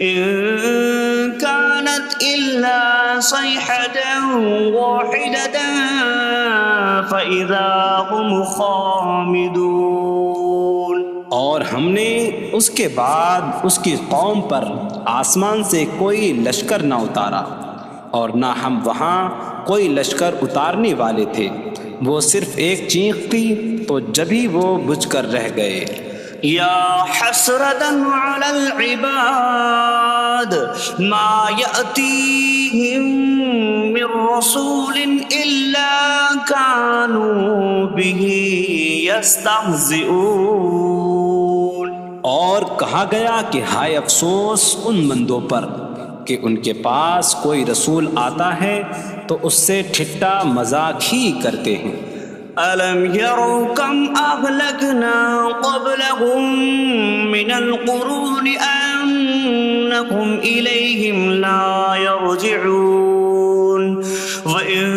إن كانت إلا صيحة واحدة فإذا هم خامدون۔ اور ہم نے اس کے بعد اس کی قوم پر آسمان سے کوئی لشکر نہ اتارا اور نہ ہم وہاں کوئی لشکر اتارنے والے تھے، وہ صرف ایک چیخ تھی تو جبھی وہ بجھ کر رہ گئے۔ یا حسرة على العباد ما يأتيهم من رسول إلا كانوا به يستهزئون۔ اور کہا گیا کہ ہائے افسوس ان بندوں پر کہ ان کے پاس کوئی رسول آتا ہے تو اس سے ٹھٹا مذاق ہی کرتے ہیں۔ أَلَمْ يَرَوْا كَمْ أَهْلَكْنَا قَبْلَهُمْ مِنَ الْقُرُونِ أَنَّهُمْ إِلَيْهِمْ لَا يَرْجِعُونَ وَإِن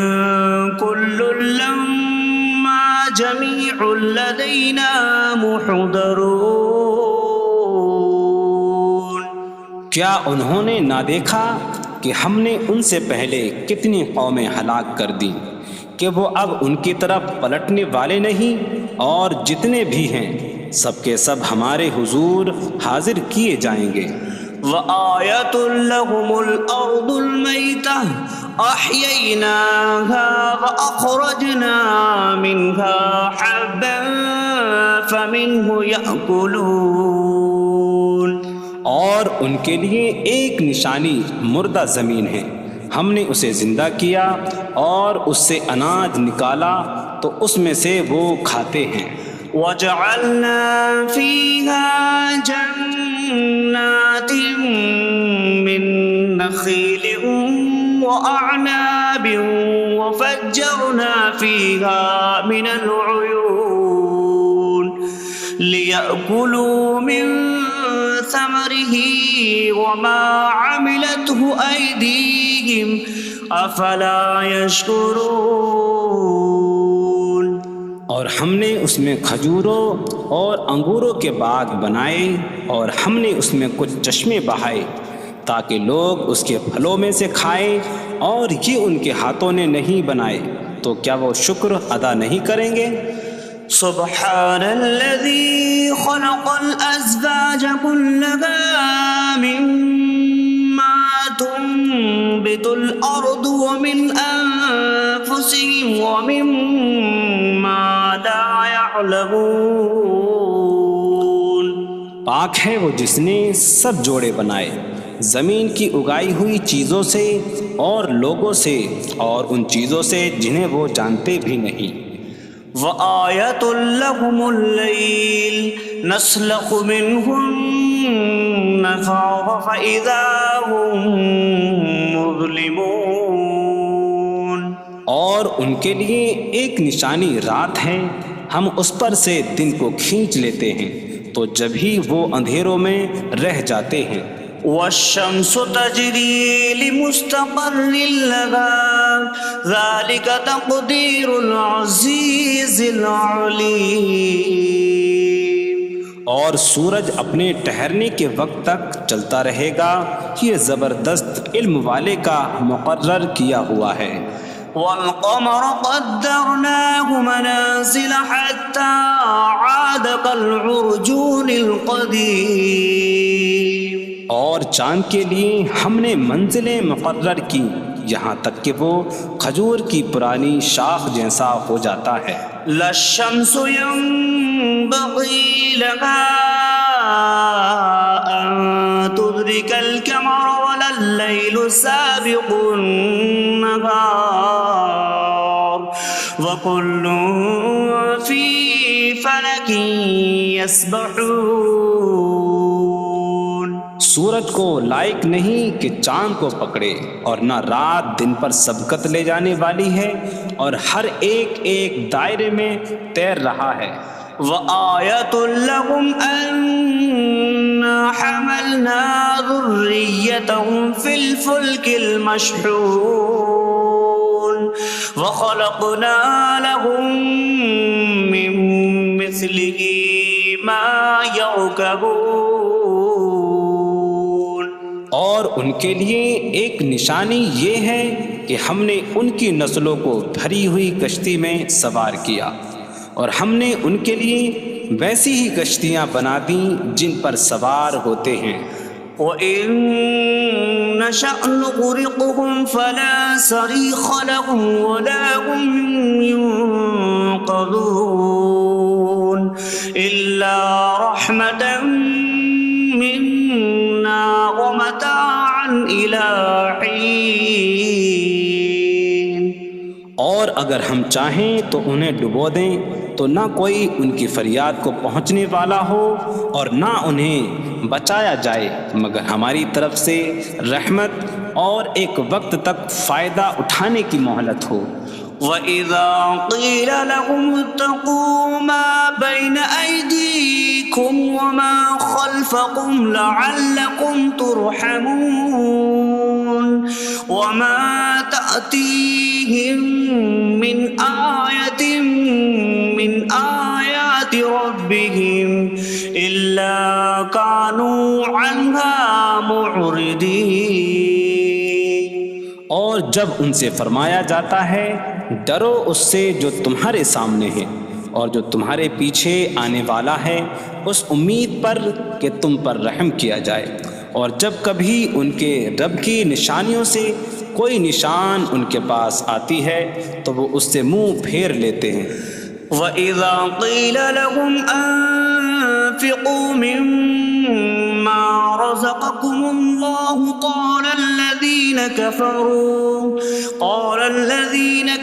كُلٌّ لَّمَّا جَمِيعٌ لَّدَيْنَا مُحْضَرُونَ۔ کیا انہوں نے نہ دیکھا کہ ہم نے ان سے پہلے کتنی قومیں ہلاک کر دیں کہ وہ اب ان کی طرف پلٹنے والے نہیں، اور جتنے بھی ہیں سب کے سب ہمارے حضور حاضر کیے جائیں گے۔ وَآيَةٌ لَّهُمُ الْأَرْضُ الْمَيْتَةُ أَحْيَيْنَاهَا وَأَخْرَجْنَا مِنْهَا حَبًّا فَمِنْهُ يَأْكُلُونَ۔ اور ان کے لیے ایک نشانی مردہ زمین ہے، ہم نے اسے زندہ کیا اور اس سے اناج نکالا تو اس میں سے وہ کھاتے ہیں۔ وَجَعَلْنَا فِيهَا جَنَّاتٍ مِّن نَّخِيلٍ وَأَعْنَابٍ وَفَجَّرْنَا فِيهَا مِنَ الْعُيُونِ لِيَأْكُلُوا مِن ثَمَرِهِ وَمَا عَمِلَتْهُ أَيْدِيهِمْ أَفَلَا يَشْكُرُونَ۔ اور ہم نے اس میں کھجوروں اور انگوروں کے باغ بنائے اور ہم نے اس میں کچھ چشمے بہائے تاکہ لوگ اس کے پھلوں میں سے کھائیں، اور یہ ان کے ہاتھوں نے نہیں بنائے، تو کیا وہ شکر ادا نہیں کریں گے؟ سبحان الذي خلق الأزواج كلها مما تنبت الأرض ومن أنفسهم ومما لا يعلمون۔ پاک ہے وہ جس نے سب جوڑے بنائے زمین کی اگائی ہوئی چیزوں سے اور لوگوں سے اور ان چیزوں سے جنہیں وہ جانتے بھی نہیں۔ وَآيَةٌ لَّهُمُ اللَّيْلُ نَسْلَخُ مِنْهُ النَّهَارَ فَإِذَا هُم مُظْلِمُونَ۔ اور ان کے لیے ایک نشانی رات ہے، ہم اس پر سے دن کو کھینچ لیتے ہیں تو جبھی وہ اندھیروں میں رہ جاتے ہیں۔ وَالشَّمْسُ تَجْرِي لِمُسْتَقَرٍّ لَّهَا ذَلِكَ تَقْدِيرُ الْعَزِيزِ الْعَلِيمِ۔ اور سورج اپنے ٹھہرنے کے وقت تک چلتا رہے گا، یہ زبردست علم والے کا مقرر کیا ہوا ہے۔ وَالْقَمَرَ قَدَّرْنَاهُ مَنَازِلَ حَتَّى عَادَ كَالْعُرْجُونِ الْقَدِيمِ۔ اور چاند کے لیے ہم نے منزلیں مقرر کی یہاں تک کہ وہ کھجور کی پرانی شاخ جیسا ہو جاتا ہے۔ لَا الشَّمْسُ يَنبَغِي لَهَا أَن تُدْرِكَ الْقَمَرَ وَلَا اللَّيْلُ سَابِقُ النَّهَارِ وَكُلٌّ فِي فَلَكٍ يَسْبَحُونَ۔ سورج کو لائق نہیں کہ چاند کو پکڑے، اور نہ رات دن پر سبقت لے جانے والی ہے، اور ہر ایک ایک دائرے میں تیر رہا ہے۔ وَآيَةٌ لَّهُمْ أَنَّا حملنا ذريتهم في الفلك المشحون وخلقنا لهم من مثله ما يركبون۔ اور ان کے لیے ایک نشانی یہ ہے کہ ہم نے ان کی نسلوں کو بھری ہوئی کشتی میں سوار کیا، اور ہم نے ان کے لیے ویسی ہی کشتیاں بنا دیں جن پر سوار ہوتے ہیں۔ وَإِن نَّشَأْ نُغْرِقْهُمْ فَلَا صَرِيخَ لَهُمْ وَلَا هُمْ يُنقَذُونَ إِلَّا رَحْمَةً مِّنَّا وَمَتَاعًا إِلَىٰ حِينٍ۔ اور اگر ہم چاہیں تو انہیں ڈبو دیں تو نہ کوئی ان کی فریاد کو پہنچنے والا ہو اور نہ انہیں بچایا جائے مگر ہماری طرف سے رحمت اور ایک وقت تک فائدہ اٹھانے کی مہلت ہو۔ وَإِذَا قِيلَ لَهُمُ اتَّقُوا مَا بَيْنَ أَيْدِيكُمْ وَمَا خَلْفَكُمْ لَعَلَّكُمْ تُرْحَمُونَ وَمَا تَأْتِيهِم مِّنْ آيَةٍ مِّنْ آيَاتِ رَبِّهِمْ إِلَّا كَانُوا عَنْهَا مُعْرِضِينَ۔ اور جب ان سے فرمایا جاتا ہے ڈرو اس سے جو تمہارے سامنے ہے اور جو تمہارے پیچھے آنے والا ہے، اس امید پر کہ تم پر رحم کیا جائے، اور جب کبھی ان کے رب کی نشانیوں سے کوئی نشان ان کے پاس آتی ہے تو وہ اس سے منہ پھیر لیتے ہیں۔ وَإِذَا قِيلَ لَهُمْ أَنفِقُوا مِمَّا رَزَقَكُمُ اللَّهُ قَالَ الَّذِينَ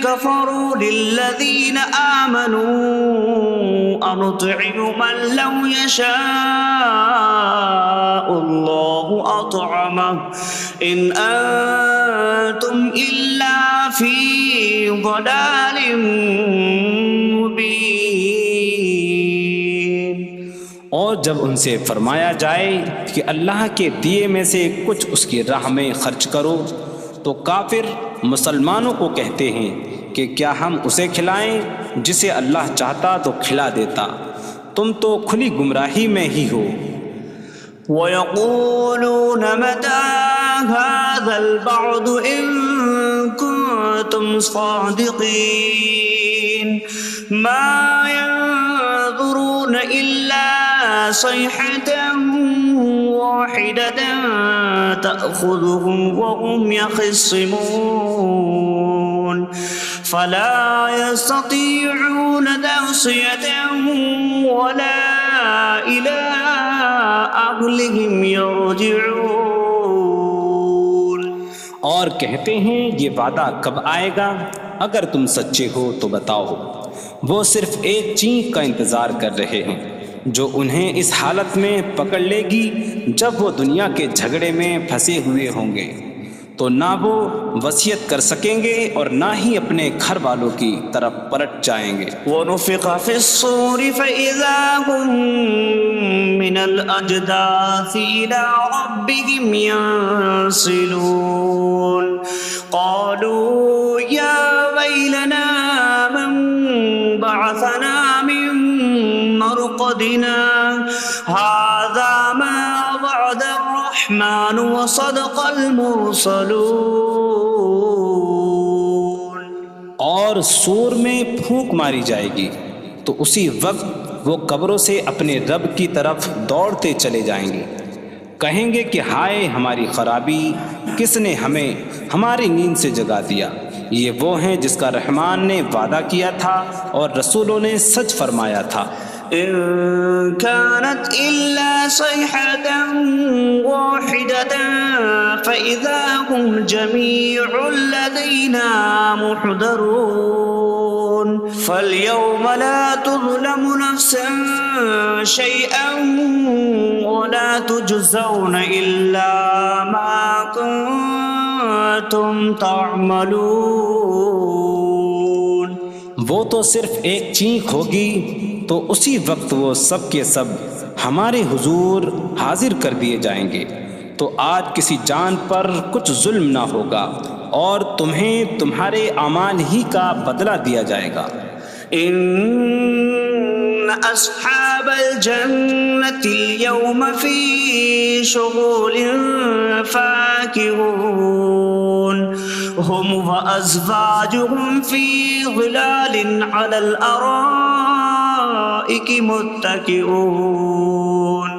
كَفَرُوا لِلَّذِينَ آمَنُوا أَنُطْعِمُ مَن لَّوْ يَشَاءُ اللَّهُ أَطْعَمَهُ إِنْ أَنتُمْ إِلَّا فِي ضَلَالٍ مبین۔ اور جب ان سے فرمایا جائے کہ اللہ کے دیے میں سے کچھ اس کی راہ میں خرچ کرو تو کافر مسلمانوں کو کہتے ہیں کہ کیا ہم اسے کھلائیں جسے اللہ چاہتا تو کھلا دیتا، تم تو کھلی گمراہی میں ہی ہو۔ وَيَقُولُونَ مَتَىٰ هَٰذَا الْوَعْدُ إِن كُنتُمْ صَادِقِينَ مَا يَنظُرُونَ إِلَّا صَيْحَةً وَاحِدَةً تَأْخُذُهُمْ وَهُمْ يَخِصِّمُونَ فَلَا يَسْتَطِيعُونَ تَوْصِيَةً وَلَا إِلَىٰ أَهْلِهِمْ يَرْجِعُونَ۔ اور کہتے ہیں یہ وعدہ کب آئے گا؟ اگر تم سچے ہو تو بتاؤ۔ وہ صرف ایک چینخ کا انتظار کر رہے ہیں جو انہیں اس حالت میں پکڑ لے گی جب وہ دنیا کے جھگڑے میں پھنسے ہوئے ہوں گے، تو نہ وہ وصیت کر سکیں گے اور نہ ہی اپنے گھر والوں کی طرف پلٹ جائیں گے۔ وَنُفِخَ فِي الصُّورِ فَإِذَا هُم مِّنَ الْأَجْدَاثِ إِلَىٰ رَبِّهِمْ يَنسِلُونَ قَالُوا يَا وَيْلَنَا مَن بَعَثَنَا مِن مَّرْقَدِنَا هَٰذَا مَا وَعَدَ الرَّحْمَٰنُ وَصَدَقَ الْمُرْسَلُونَ۔ اور سور میں پھونک ماری جائے گی تو اسی وقت وہ قبروں سے اپنے رب کی طرف دوڑتے چلے جائیں گے، کہیں گے کہ ہائے ہماری خرابی، کس نے ہمیں ہماری نیند سے جگا دیا۔ یہ وہ ہیں جس کا رحمان نے وعدہ کیا تھا اور رسولوں نے سچ فرمایا تھا۔ إن كانت إلا صيحة واحدة فإذا هم جميع لدينا محضرون فاليوم لا تظلم نفس شيئا ولا تجزون إلا ما كنتم تعملون۔ وہ تو صرف ایک چینخ ہوگی تو اسی وقت وہ سب کے سب ہمارے حضور حاضر کر دیے جائیں گے۔ تو آج کسی جان پر کچھ ظلم نہ ہوگا اور تمہیں تمہارے اعمال ہی کا بدلہ دیا جائے گا۔ إن أصحاب الجنة اليوم في شغل فاكهون هم وأزواجهم في ظلال على الأرائك متكئون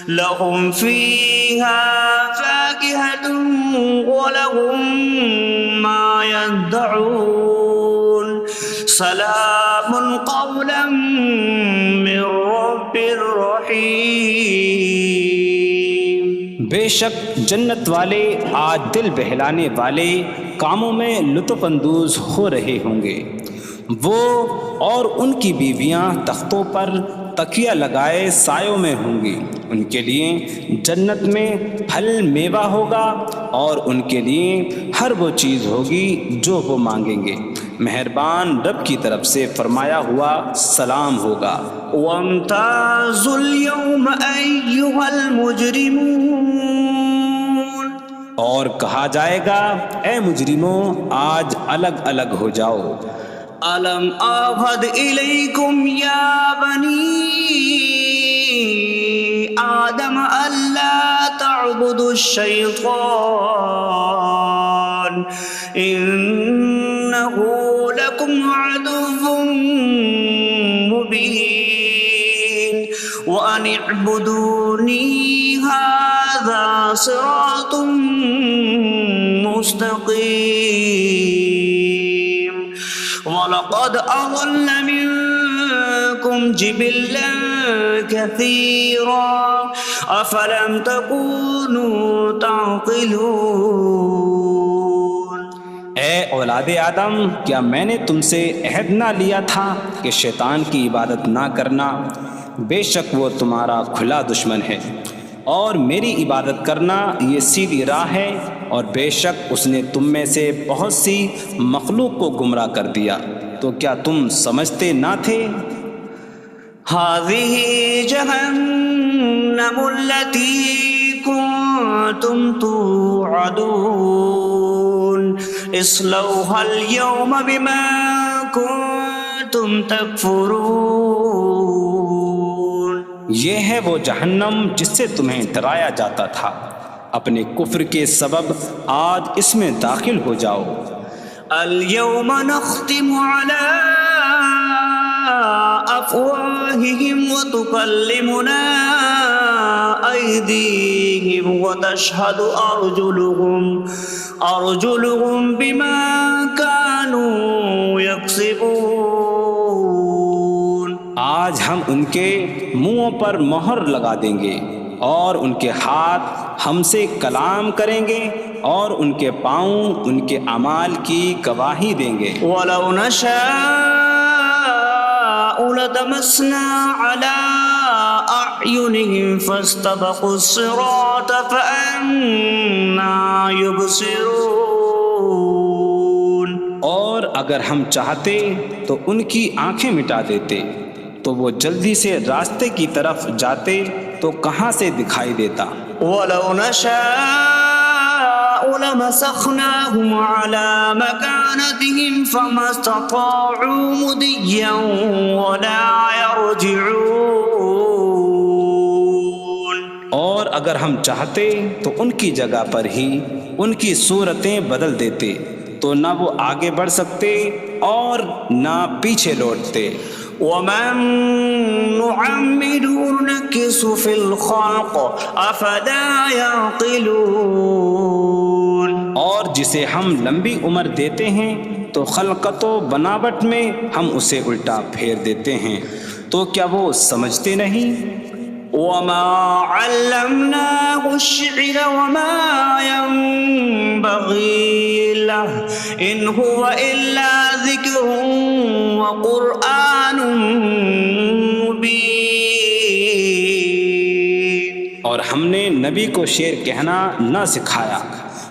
لهم فيها فاكهة ولهم ما يدعون سلام قولا من رب رحیم۔ بے شک جنت والے آج دل بہلانے والے کاموں میں لطف اندوز ہو رہے ہوں گے۔ وہ اور ان کی بیویاں تختوں پر تکیہ لگائے سایوں میں ہوں گی۔ ان کے لیے جنت میں پھل میوہ ہوگا اور ان کے لیے ہر وہ چیز ہوگی جو وہ مانگیں گے۔ مہربان رب کی طرف سے فرمایا ہوا سلام ہوگا۔ وامتازوا اليوم أيها المجرمون، اور کہا جائے گا اے مجرموں آج الگ الگ ہو جاؤ۔ ألم أعهد إليكم يا بني آدم ألا تعبدوا الشيطان إنه لكم عدو مبين وأن اعبدوني هذا صراط مستقيم وَلَقَدْ أَضَلَّ مِنكُمْ جِبِلًّا كَثِيرًا أَفَلَمْ تَكُونُوا تَعْقِلُونَ۔ اے اولاد آدم، کیا میں نے تم سے عہد نہ لیا تھا کہ شیطان کی عبادت نہ کرنا؟ بے شک وہ تمہارا کھلا دشمن ہے، اور میری عبادت کرنا یہ سیدھی راہ ہے، اور بے شک اس نے تم میں سے بہت سی مخلوق کو گمراہ کر دیا، تو کیا تم سمجھتے نہ تھے؟ هذه جهنم التي كنتم توعدون اصلوها اليوم بما كنتم تكفرون۔ یہ ہے وہ جہنم جس سے تمہیں ڈرایا جاتا تھا، اپنے کفر کے سبب آج اس میں داخل ہو جاؤ۔ اليوم نختم على أفواههم وتكلمنا أيديهم وتشهد أرجلهم بما كانوا يكسبون۔ آج ہم ان کے منہوں پر مہر لگا دیں گے، اور ان کے ہاتھ ہم سے کلام کریں گے، اور ان کے پاؤں ان کے اعمال کی گواہی دیں گے۔ وَلَوْ نَشَاءُ لَطَمَسْنَا عَلَىٰ أَعْيُنِهِمْ فَاسْتَبَقُوا الصِّرَاطَ فَأَنَّىٰ يُبْصِرُونَ۔ اور اگر ہم چاہتے تو ان کی آنکھیں مٹا دیتے، تو وہ جلدی سے راستے کی طرف جاتے تو کہاں سے دکھائی دیتا۔ وَلَوْ نَشَاءُ لَمَسَخْنَاهُمْ عَلَىٰ مَكَانَتِهِمْ فَمَا اسْتَطَاعُوا مُضِيًّا وَلَا يَرْجِعُونَ۔ اور اگر ہم چاہتے تو ان کی جگہ پر ہی ان کی صورتیں بدل دیتے، تو نہ وہ آگے بڑھ سکتے اور نہ پیچھے لوٹتے۔ وَمَن نُّعَمِّرْهُ نُنَكِّسْهُ فِي الْخَلْقِ أَفَلَا يَعْقِلُونَ۔ اور جسے ہم لمبی عمر دیتے ہیں تو خلقت و بناوٹ میں ہم اسے الٹا پھیر دیتے ہیں، تو کیا وہ سمجھتے نہیں؟ وَمَا عَلَّمْنَاهُ الشِّعْرَ وَمَا يَنبَغِي لَهُ إِنْ هُوَ إِلَّا ذِكْرٌ وَقُرْآنٌ مُّبِينٌ۔ اور ہم نے نبی کو شعر کہنا نہ سکھایا،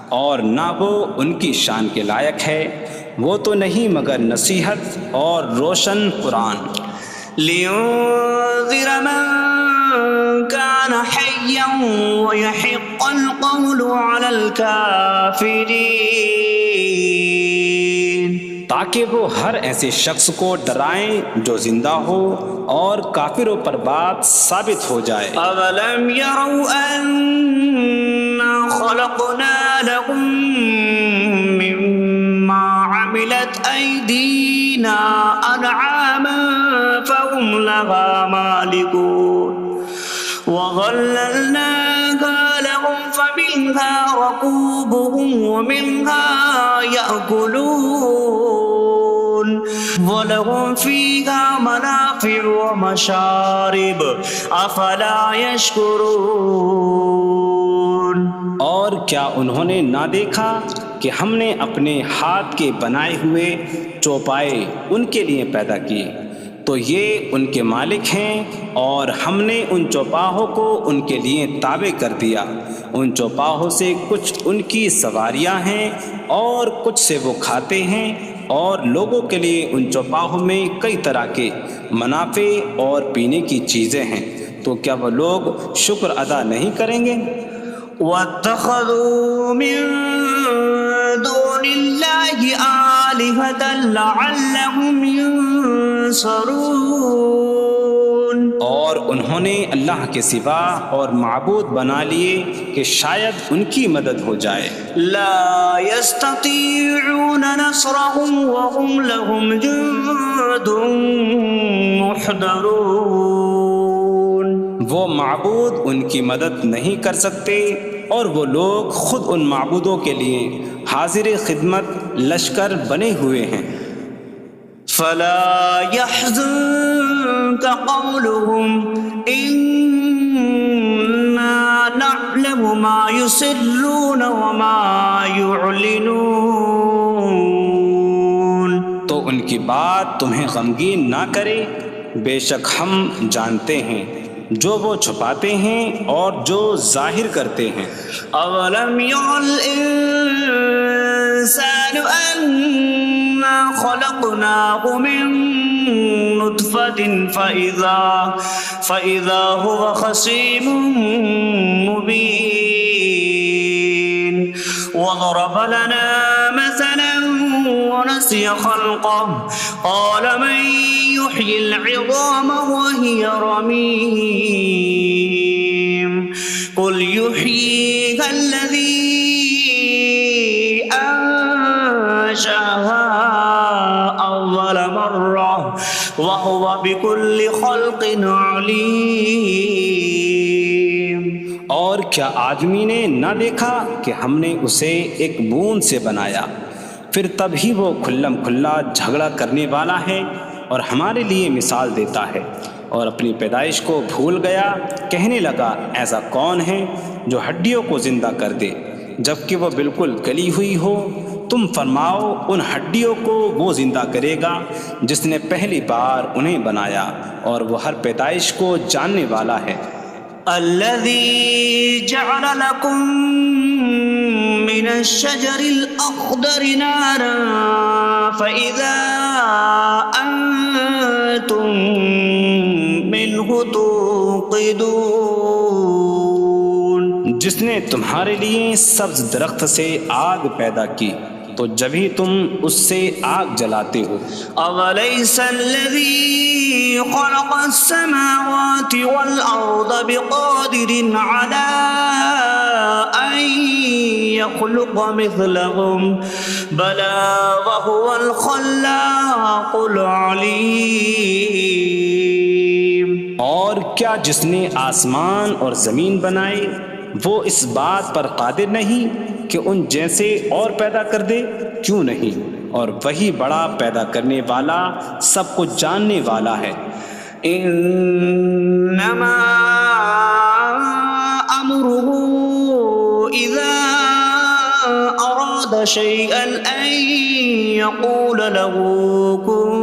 اور نہ وہ ان کی شان کے لائق ہے، وہ تو نہیں مگر نصیحت اور روشن قرآن۔ لينذر من كان حيا ويحق القول على الكافرين، تاکہ وہ ہر ایسے شخص کو ڈرائیں جو زندہ ہو اور کافروں پر بات ثابت ہو جائے۔ أولم يروا أنا خلقنا لهم مما عملت أيدينا أنعاما فهم لها مالكون وظللناها لهم فمنها ركوبهم ومنها يأكلون وَلَهُمْ فِيهَا مَنَافِعُ وَمَشَارِبُ أَفَلَا يَشْكُرُونَ۔ اور کیا انہوں نے نہ دیکھا کہ ہم نے اپنے ہاتھ کے بنائے ہوئے چوپائے ان کے لیے پیدا کیے، تو یہ ان کے مالک ہیں، اور ہم نے ان چوپاہوں کو ان کے لیے تابع کر دیا۔ ان چوپاہوں سے کچھ ان کی سواریاں ہیں اور کچھ سے وہ کھاتے ہیں، اور لوگوں کے لیے ان چوپاہوں میں کئی طرح کے منافع اور پینے کی چیزیں ہیں، تو کیا وہ لوگ شکر ادا نہیں کریں گے؟ وَاتَّخَذُوا مِن دُونِ اللَّهِ آلِهَةً لَعَلَّهُمْ يُنصَرُونَ، اور انہوں نے اللہ کے سوا اور معبود بنا لیے کہ شاید ان کی مدد ہو جائے۔ لا يستطيعون نصرهم وهم لهم جند محضرون، وہ معبود ان کی مدد نہیں کر سکتے، اور وہ لوگ خود ان معبودوں کے لیے حاضر خدمت لشکر بنے ہوئے ہیں۔ فلا يحزنك قولهم إنا نعلم ما يسرون وما يعلنون، تو ان کی بات تمہیں غمگین نہ کرے، بے شک ہم جانتے ہیں جو وہ چھپاتے ہیں اور جو ظاہر کرتے ہیں۔ اولم ير الانسان انا خلقناه من نطفة فإذا هو خصيم مبين وضرب لنا مثلا ونسي خلقه قال من يحيي العظام وهي رميم قل يحييها الذي أنشأها أول مرة وهو بكل خلق عليم۔ اور کیا آدمی نے نہ دیکھا کہ ہم نے اسے ایک بوند سے بنایا، پھر تب ہی وہ کھلم کھلا جھگڑا کرنے والا ہے اور ہمارے لیے مثال دیتا ہے، اور اپنی پیدائش کو بھول گیا، کہنے لگا ایسا کون ہے جو ہڈیوں کو زندہ کر دے جبکہ وہ بالکل گلی ہوئی ہو؟ تم فرماؤ ان ہڈیوں کو وہ زندہ کرے گا جس نے پہلی بار انہیں بنایا، اور وہ ہر پیدائش کو جاننے والا ہے۔ الذي جعل لكم من الشجر الأخضر نارا فإذا أنتم منه توقدون، جس نے تمہارے لیے سبز درخت سے آگ پیدا کی تو جبھی تم اس سے آگ جلاتے ہو۔ أَوَلَيْسَ الَّذِي خَلَقَ السَّمَاوَاتِ وَالْأَرْضَ بِقَادِرٍ عَلَىٰ أَن يَخْلُقَ مِثْلَهُمْ بَلَىٰ وَهُوَ الْخَلَّاقُ الْعَلِيمُ۔ اور کیا جس نے آسمان اور زمین بنائے وہ اس بات پر قادر نہیں کہ ان جیسے اور پیدا کر دے؟ کیوں نہیں، اور وہی بڑا پیدا کرنے والا سب کچھ جاننے والا ہے۔ انما امره اذا اراد شيئا ان يقول له كن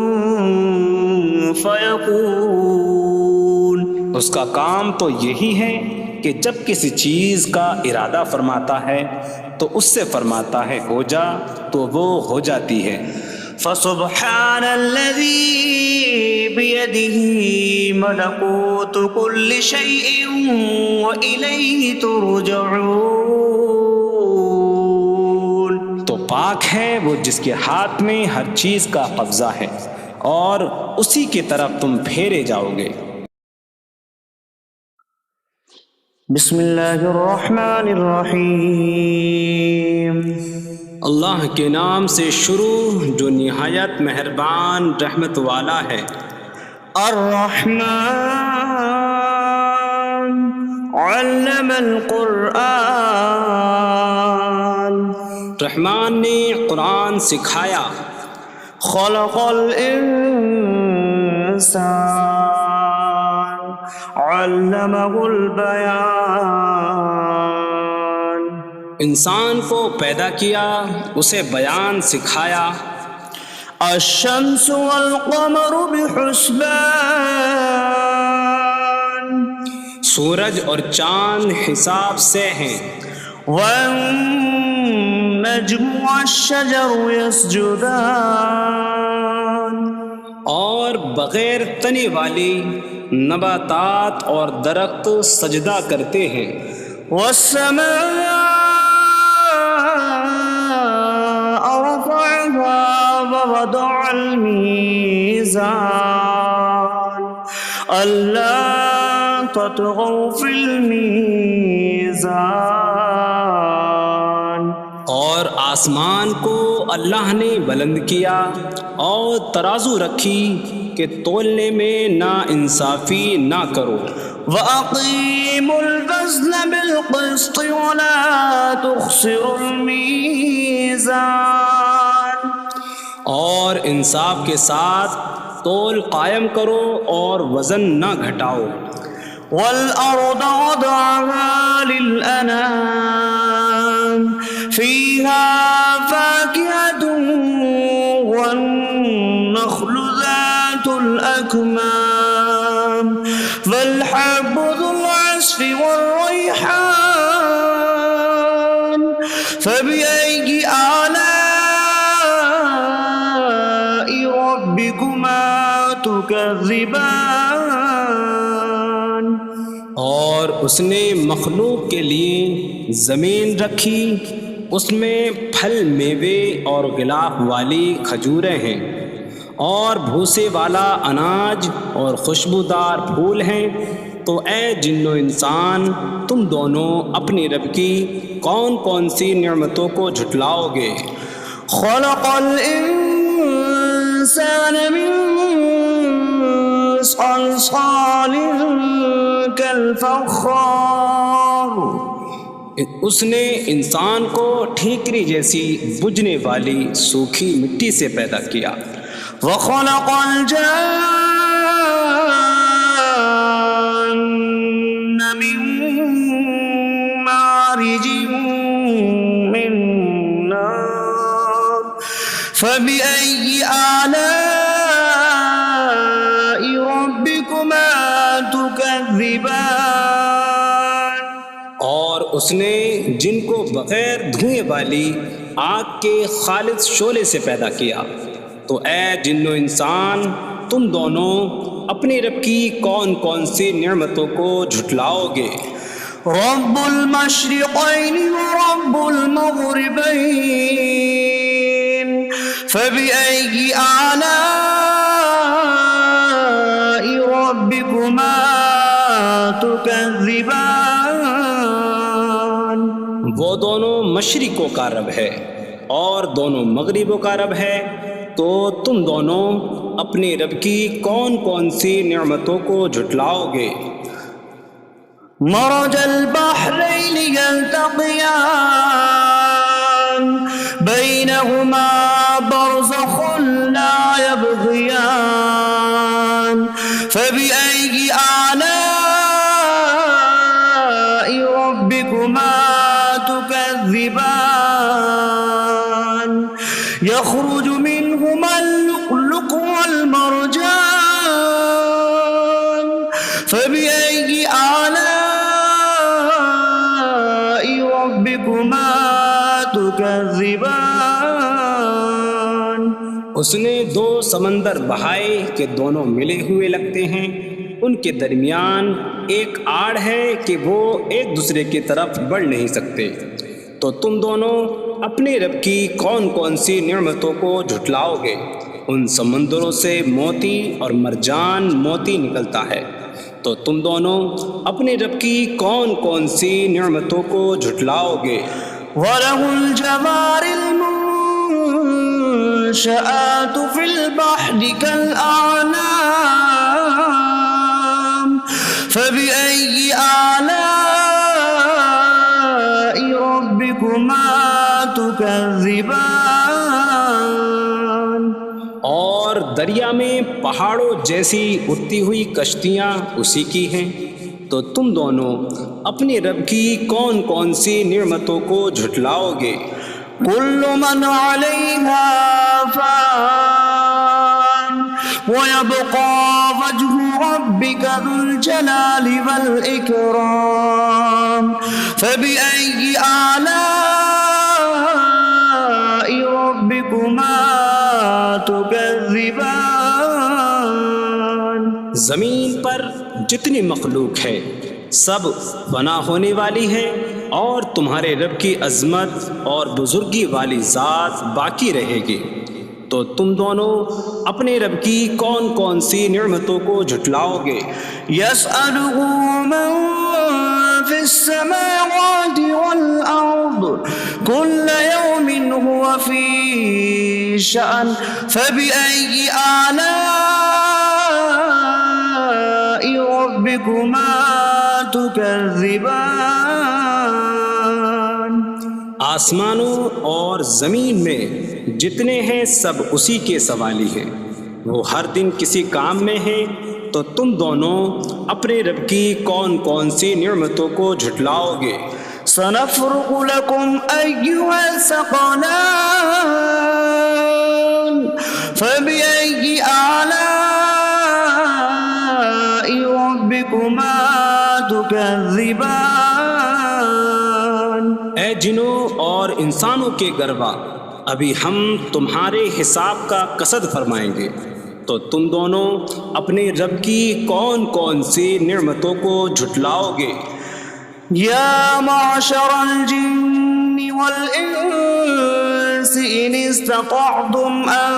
فيكون، اس کا کام تو یہی ہے کہ جب کسی چیز کا ارادہ فرماتا ہے تو اس سے فرماتا ہے ہو جا، تو وہ ہو جاتی ہے۔ فسبحان الذي بيده ملكوت كل شيء وإليه ترجعون. تو پاک ہے وہ جس کے ہاتھ میں ہر چیز کا قبضہ ہے اور اسی کی طرف تم پھیرے جاؤ گے. بسم اللہ الرحمن الرحیم. اللہ کے نام سے شروع جو نہایت مہربان رحمت والا ہے. الرحمن علم القرآن. رحمان نے قرآن سکھایا. خلق الانسان علمہ البیان. انسان کو پیدا کیا اسے بیان سکھایا. الشمس والقمر بحسبان. سورج اور چاند حساب سے ہیں. والنجم والشجر يسجدان. اور بغیر تنے والی نباتات اور درخت سجدہ کرتے ہیں. والسماء رفعها ووضع الميزان ألا تطغوا في الميزان. اور آسمان کو اللہ نے بلند کیا اور ترازو رکھی کہ تولنے میں نا انصافی نہ کرو. وَأَقِيمُوا الْوَزْنَ بِالْقِسْطِ وَلَا تُخْسِرُوا الْمِيزَانَ. اور انصاف کے ساتھ تول قائم کرو اور وزن نہ گھٹاؤ. وَالْأَرْضَ وَضَعَهَا لِلْأَنَامِ فِيهَا فَاكِهَةٌ وَالنَّخْلُ ذَاتُ الْأَكْمَامِ وَالْحَبُّ ذُو الْعَصْفِ وَالرَّيْحَانُ فَبِأَيِّ آلَاءِ رَبِّكُمَا تُكَذِّبَانِ. اور اس نے مخلوق کے لیے زمین رکھی، اس میں پھل میوے اور غلاف والی کھجوریں ہیں اور بھوسے والا اناج اور خوشبودار پھول ہیں. تو اے جن و انسان تم دونوں اپنی رب کی کون کون سی نعمتوں کو جھٹلاؤ گے. خلق الانسان من صلصال کالفخار. اس نے انسان کو ٹھیکری جیسی بجھنے والی سوکھی مٹی سے پیدا کیا. وخلق الجان من مارج من نار فبأي آلاء ربكما تكذبان. اور اس نے جن کو بغیر دھوئیں والی آگ کے خالص شعلے سے پیدا کیا. تو اے جن و انسان تم دونوں اپنی رب کی کون کون سی نعمتوں کو جھٹلاؤ گے. رب المشرقین ورب المغربین فبأي آلاء ربكما تكذبان. وہ دونوں مشرقوں کا رب ہے اور دونوں مغربوں کا رب ہے. تو تم دونوں اپنی رب کی کون کون سی نعمتوں کو جھٹلاؤ گے. مرج البحرین یلتقیان بینہما برزخ لا یبغیان فبأي آلاء ربكما تكذبان. يخرج منهما اللؤلؤ والمرجان فبأي آلاء ربكما تكذبان. اس نے دو سمندر بہائے کہ دونوں ملے ہوئے لگتے ہیں، ان کے درمیان ایک آڑ ہے کہ وہ ایک دوسرے کی طرف بڑھ نہیں سکتے، تو تم دونوں اپنے رب کی کون کون سی نعمتوں کو جھٹلاؤ گے؟ ان سمندروں سے موتی اور مرجان موتی نکلتا ہے، تو تم دونوں اپنے رب کی کون کون سی نعمتوں کو جھٹلاؤ گے؟ وَلَهُ الْجَوَارِ الْمُنشَآتُ فِي الْبَحْرِ كَالْأَعْلَامِ فَبِأَيِّ آلَاءِ رَبِّكُمَا تُكَذِّبَانِ؟ اور دریا میں پہاڑوں جیسی اڑتی ہوئی کشتیاں اسی کی ہیں، تو تم دونوں اپنے رب کی کون کون سی نعمتوں کو جھٹلاؤ گے؟ كُلُّ مَنْ عَلَيْهَا فَانٍ وَيَبْقَى وَجْهُ رَبِّكَ ذُو الْجَلَالِ وَالْإِكْرَامِ فَبِأَيِّ آلَاءِ رَبِّكُمَا تُكَذِّبَانِ؟ زمین پر جتنی مخلوق ہے سب فنا ہونے والی ہے، اور تمہارے رب کی عظمت اور بزرگی والی ذات باقی رہے گی، تو تم دونوں اپنے رب کی کون کون سی نعمتوں کو جھٹلاؤ گے؟ يَسْأَلُهُ مَن فِي السَّمَاوَاتِ وَالْأَرْضِ كُلَّ يَوْمٍ هُوَ فِي شَأْنٍ فَبِأَيِّ آلَاءِ رَبِّكُمَا تُكَذِّبَانِ؟ آسمانوں اور زمین میں جتنے ہیں سب اسی کے سوالی ہیں، وہ ہر دن کسی کام میں ہیں، تو تم دونوں اپنے رب کی کون کون سی نعمتوں کو جھٹلاؤ گے؟ سَنَفْرُغُ لَكُمْ أَيُّهَ الثَّقَلَانِ فَبِأَيِّ آلَاءِ رَبِّكُمَا تُكَذِّبَانِ؟ اے جنوں اور انسانوں کے گروہ، ابھی ہم تمہارے حساب کا قصد فرمائیں گے، تو تم دونوں اپنے رب کی کون کون سی نعمتوں کو جھٹلاؤ گے؟ يَا مَعْشَرَ الْجِنِّ وَالْإِنسِ إِنِ اسْتَطَعْتُمْ أَن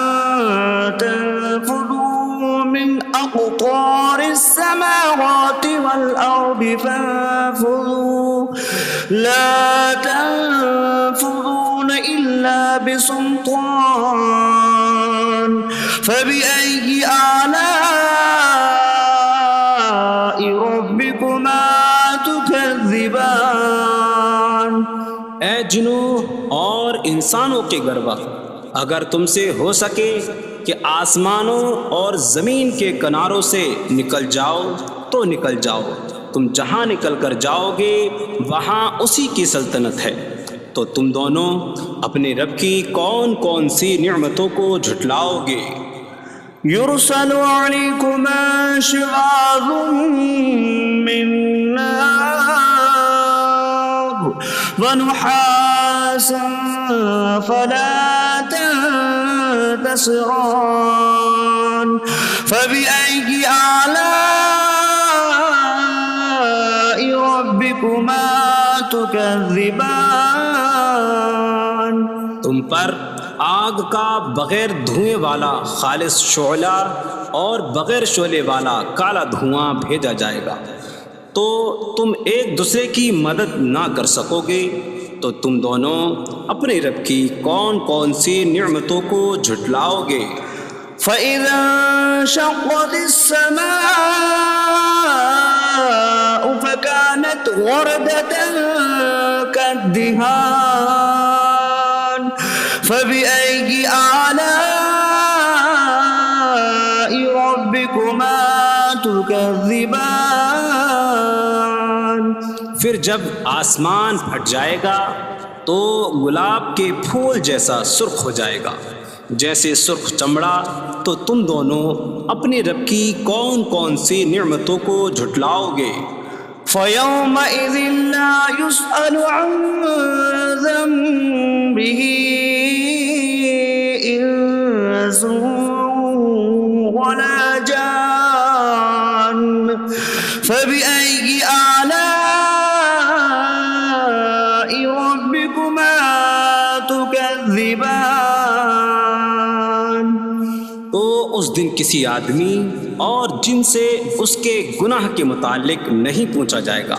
تَنفُذُوا مِنْ أَقْطَارِ السَّمَاوَاتِ وَالْأَرْضِ فَانفُذُوا لَا تَنفُذُونَ إِلَّا بِسُلْطَانٍ فَبِأَيِّ آلَاءِ رَبِّكُمَا تُكَذِّبَانِ؟ اے جنوں اور انسانوں کے گروہ، اگر تم سے ہو سکے کہ آسمانوں اور زمین کے کناروں سے نکل جاؤ تو نکل جاؤ، تم جہاں نکل کر جاؤ گے وہاں اسی کی سلطنت ہے، تو تم دونوں اپنے رب کی کون کون سی نعمتوں کو جھٹلاؤ گے؟ يُرْسَلُ عَلَيْكُمَا شِوَاظٌ مِّن نَّارٍ وَنُحَاسٌ فَلَا تَنتَصِرَانِ فَبِأَيِّ آلَاءِ رَبِّكُمَا تُكَذِّبَانِ؟ تم پر آگ کا بغیر دھوئیں والا خالص شعلہ اور بغیر شعلے والا کالا دھواں بھیجا جائے گا، تو تم ایک دوسرے کی مدد نہ کر سکو گے، تو تم دونوں اپنے رب کی کون کون سی نعمتوں کو جھٹلاؤ گے؟ فَإِذَا انشَقَّتِ السَّمَاءُ فَكَانَتْ وَرْدَةً كَالدِّهَانِ فَبِأَيِّ آلَاءِ رَبِّكُمَا تُكَذِّبَانِ؟ پھر جب آسمان پھٹ جائے گا تو گلاب کے پھول جیسا سرخ ہو جائے گا، جیسے سرخ چمڑا، تو تم دونوں اپنے رب کی کون کون سی نعمتوں کو جھٹلاؤ گے؟ فَيَوْمَئِذٍ لَا يُسْأَلُ عَن ذَنبِهِ إِنسٌ فبأي آلاء ربكما تكذبان. تو اس دن کسی آدمی اور جن سے اس کے گناہ کے متعلق نہیں پوچھا جائے گا،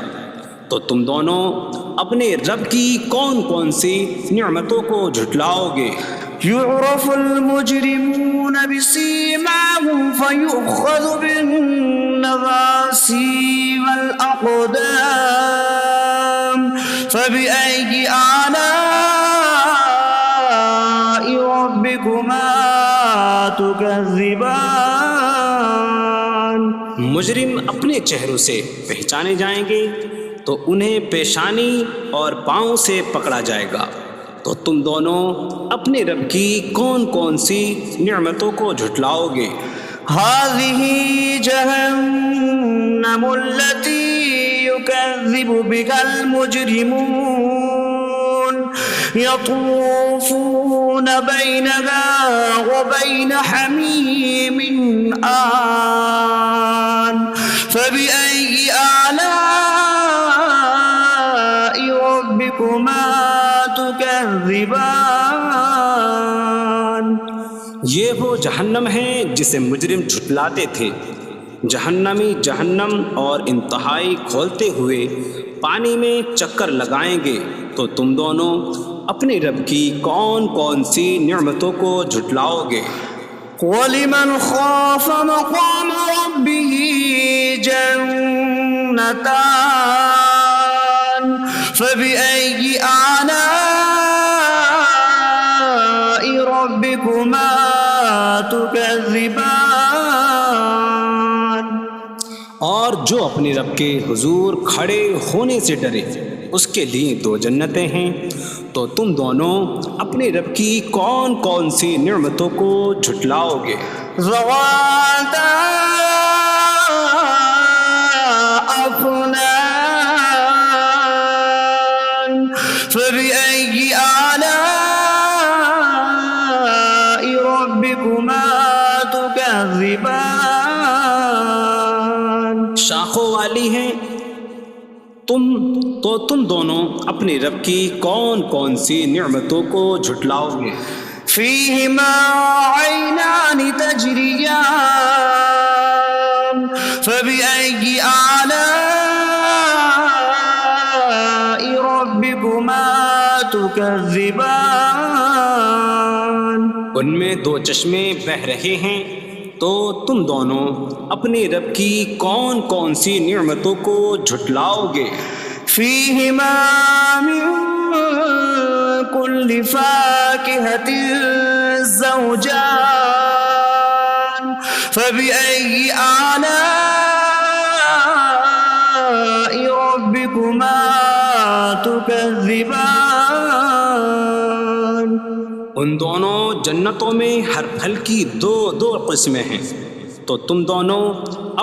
تو تم دونوں اپنے رب کی کون کون سی نعمتوں کو جھٹلاؤ گے؟ يعرف المجرمون بسيماهم فيؤخذ بالنواصي والأقدام. فبأي آلاء ربكما تكذبان. مجرم اپنے چہروں سے پہچانے جائیں گے تو انہیں پیشانی اور پاؤں سے پکڑا جائے گا. تو تم دونوں اپنے رب کی کون کون سی نعمتوں کو جھٹلاؤ گے؟ هذه جهنم التي يكذب بها المجرمون يطوفون بينها وبين حميم آن. فبأي آلاء ربكما تكذبان. یہ وہ جہنم ہے جسے مجرم جھٹلاتے تھے. جہنمی جہنم اور انتہائی کھولتے ہوئے پانی میں چکر لگائیں گے. تو تم دونوں اپنے رب کی کون کون سی نعمتوں کو جھٹلاؤ گے؟ وَلِمَنْ خَافَ مَقَامَ رَبِّهِ جَنَّتَانِ. فَبِأَيِّ آلَاءِ رَبِّكُمَا تُكَذِّبَانِ. اور جو اپنے رب کے حضور کھڑے ہونے سے ڈرے اس کے لیے 2 جنتیں ہیں. تو تم دونوں اپنے رب کی کون کون سی نعمتوں کو جھٹلاؤ گے؟ ذواتا افنان. فبأي آلاء ربكما تكذبان. شاخوں والی ہیں. تم دونوں اپنے رب کی کون کون سی نعمتوں کو جھٹلاؤ گے؟ فيهما عينان تجريان. فبأي آلاء ربكما تكذبان. ان میں 2 چشمے بہہ رہے ہیں. تو تم دونوں اپنے رب کی کون کون سی نعمتوں کو جھٹلاؤ گے؟ فيهما من كل فاكهة زوجان. فبأي آلاء ربكما تكذبان. ان دونوں جنتوں میں ہر پھل کی 2 قسمیں ہیں. تو تم دونوں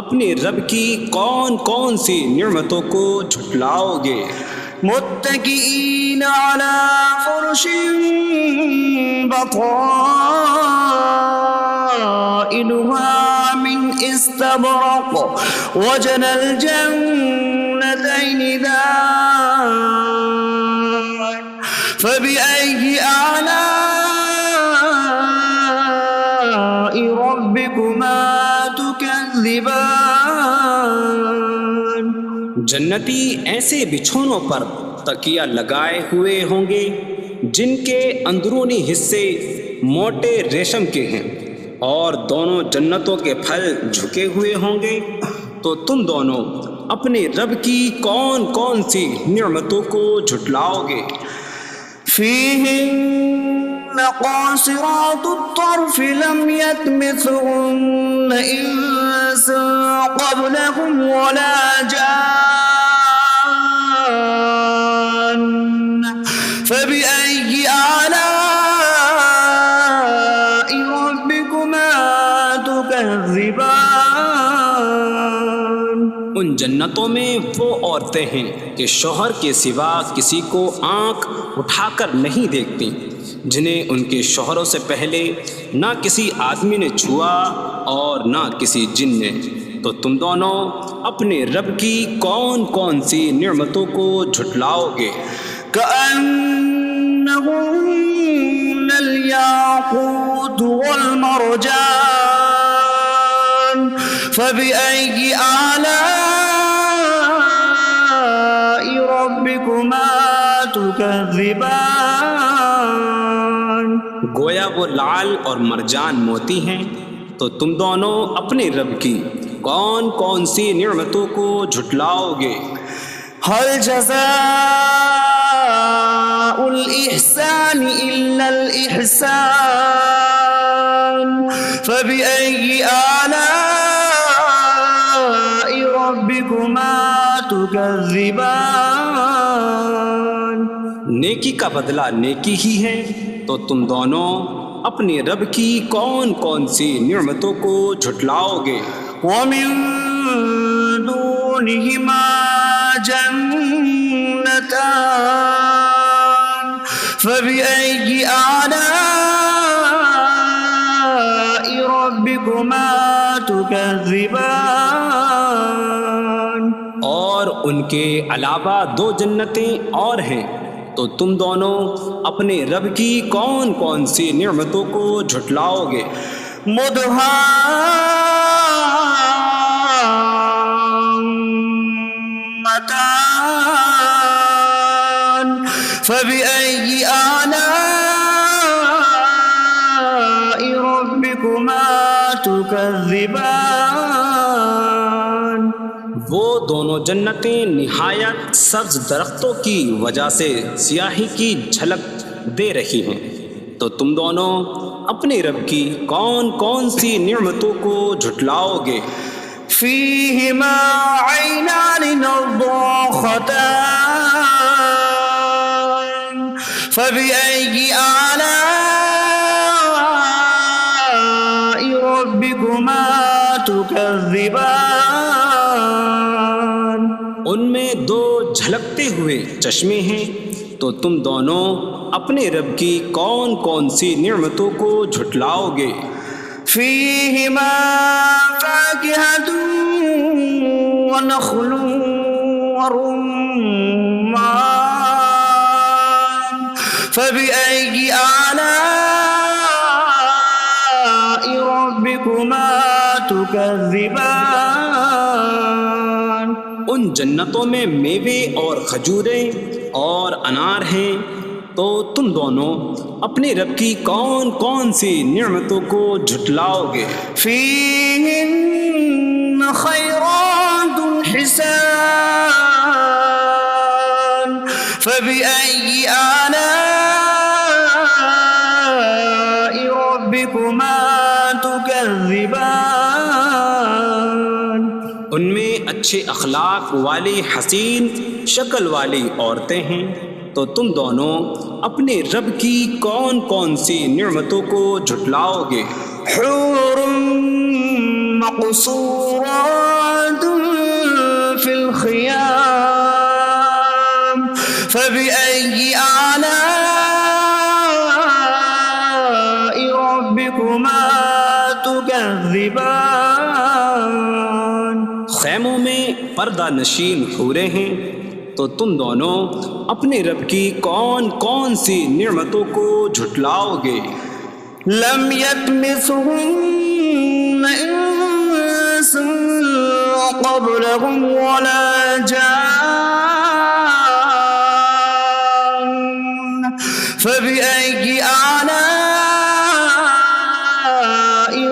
اپنے رب کی کون کون سی نعمتوں کو جھٹلاؤ گے؟ متكئين على فرش بطائنها من استبرق وجنى الجنتين دان. فبأي آلاء ربكما تكذبان. جنتی ایسے بچھونوں پر تکیہ لگائے ہوئے ہوں گے جن کے اندرونی حصے موٹے ریشم کے ہیں، اور دونوں جنتوں کے پھل جھکے ہوئے ہوں گے. تو تم دونوں اپنے رب کی کون کون سی نعمتوں کو جھٹلاؤ گے؟ فيهن قاصرات الطرف لم يطمثهن إنس قبلهم ولا جان. فبأي آلاء ربكما تكذبان. ان جنتوں میں وہ عورتیں ہیں کہ شوہر کے سوا کسی کو آنکھ اٹھا کر نہیں دیکھتی، جنہیں ان کے شوہروں سے پہلے نہ کسی آدمی نے چھوا اور نہ کسی جن نے. تو تم دونوں اپنے رب کی کون کون سی نعمتوں کو جھٹلاؤ گے؟ كأنهن الياقوت والمرجان فبأي آلاء ربكما تكذبان گویا وہ لعل اور مرجان موتی ہیں، تو تم دونوں اپنے رب کی کون کون سی نعمتوں کو جھٹلاؤ گے؟ هل جزاء الإحسان إلا الإحسان فبأي آلاء ربكما تكذبان نیکی کا بدلہ نیکی ہی ہے، تو تم دونوں اپنے رب کی کون کون سی نعمتوں کو جھٹلاؤ گے؟ ومن دونهما جنتان فبأي آلاء ربكما تكذبان اور ان کے علاوہ دو جنتیں اور ہیں، تو تم دونوں اپنے رب کی کون کون سی نعمتوں کو جھٹلاؤ گے؟ مدهامتان فبأي آلاء ربكما تكذبان وہ دونوں جنتیں نہایت سبز درختوں کی وجہ سے سیاہی کی جھلک دے رہی ہیں، تو تم دونوں اپنے رب کی کون کون سی نعمتوں کو جھٹلاؤ گے؟ فيهما عينان نضاختان فبأي آلاء ربكما تكذبان ان میں دو جھلکتے ہوئے چشمے ہیں، تو تم دونوں اپنے رب کی کون کون سی نعمتوں کو جھٹلاؤ گے؟ فيهما فاكهة ونخل ورمان فبأي آلاء ربكما تكذبان ان جنتوں میں میوے اور کھجوریں اور انار ہیں، تو تم دونوں اپنے رب کی کون کون سی نعمتوں کو جھٹلاؤ گے؟ فيهن خيرات حسان فبأي آلاء ربكما تكذبان ان میں اچھے اخلاق والی حسین شکل والی عورتیں ہیں، تو تم دونوں اپنے رب کی کون کون سی نعمتوں کو جھٹلاؤ گے؟ حور مقصورات في الخيام فبأي آلاء ربكما تكذبان خیموں میں پردہ نشین حوریں ہیں، تو تم دونوں اپنے رب کی کون کون سی نعمتوں کو جھٹلاؤ گے؟ لم يطمثهن انس قبلهم ولا جان فبأي آلاء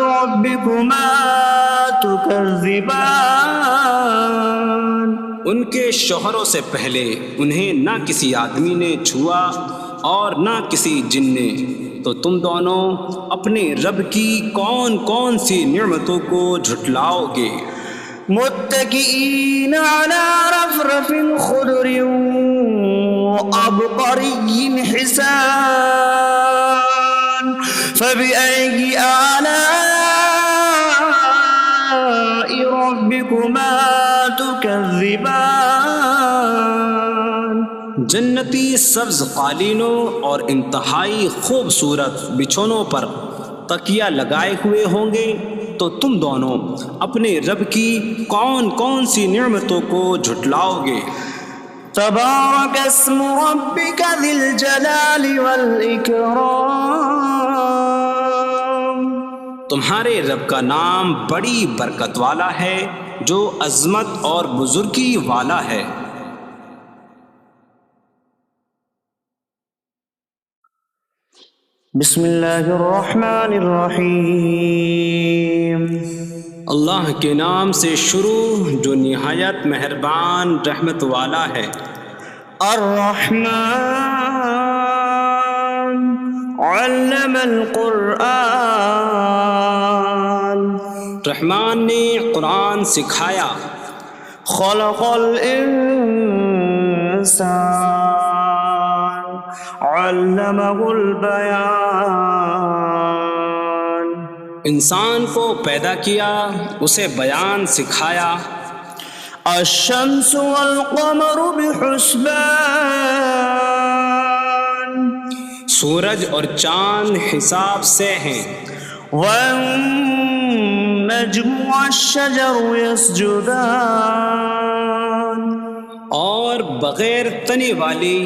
ربكما تكذبان ان کے شوہروں سے پہلے انہیں نہ کسی آدمی نے چھوا اور نہ کسی جن نے، تو تم دونوں اپنے رب کی کون کون سی نعمتوں کو جھٹلاؤ گے؟ متكئين على رفرف خضر وعبقري حسان فبأي آلاء ربكما تكذبان جنتی سبز قالینوں اور انتہائی خوبصورت بچھونوں پر تکیہ لگائے ہوئے ہوں گے، تو تم دونوں اپنے رب کی کون کون سی نعمتوں کو جھٹلاؤ گے؟ تبارک اسم ربک ذی الجلال والاکرام، تمہارے رب کا نام بڑی برکت والا ہے جو عظمت اور بزرگی والا ہے۔ بسم اللہ الرحمن الرحیم، اللہ کے نام سے شروع جو نہایت مہربان رحمت والا ہے۔ الرحمن علم القرآن، رحمان نے قرآن سکھایا۔ خلق الانسان علمہ البیان، انسان کو پیدا کیا، اسے بیان سکھایا۔ الشمس والقمر بحسبان، سورج اور چاند حساب سے ہیں۔ والنجم والشجر يسجدان، اور بغیر تنے والی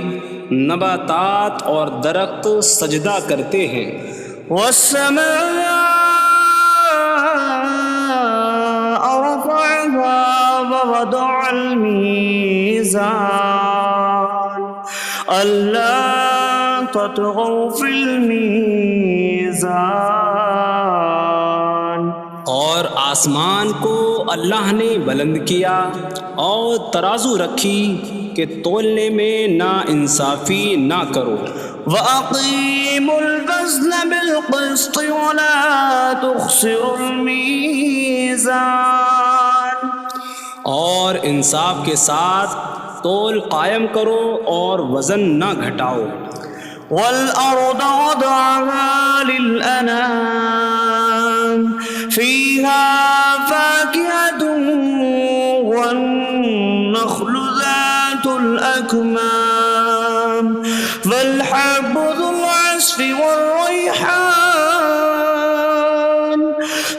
نباتات اور درخت سجدہ کرتے ہیں۔ والسماء رفعها ووضع الميزان ألا تطغوا في الميزان، اور آسمان کو اللہ نے بلند کیا اور ترازو رکھی کہ تولنے میں نا انصافی نہ کرو۔ وَأَقِيمُوا الْوَزْنَ بِالْقِسْطِ وَلَا تُخْسِرُوا الْمِيزَانَ، اور انصاف کے ساتھ تول قائم کرو اور وزن نہ گھٹاؤ۔ وَالْأَرْضَ وَضَعَهَا لِلْأَنَامِ فِيهَا فَاكِهَةٌ وَالنَّخْلُ ذَاتُ الْأَكْمَامِ وَالْحَبُّ ذُو الْعَصْفِ وَالرَّيْحَانُ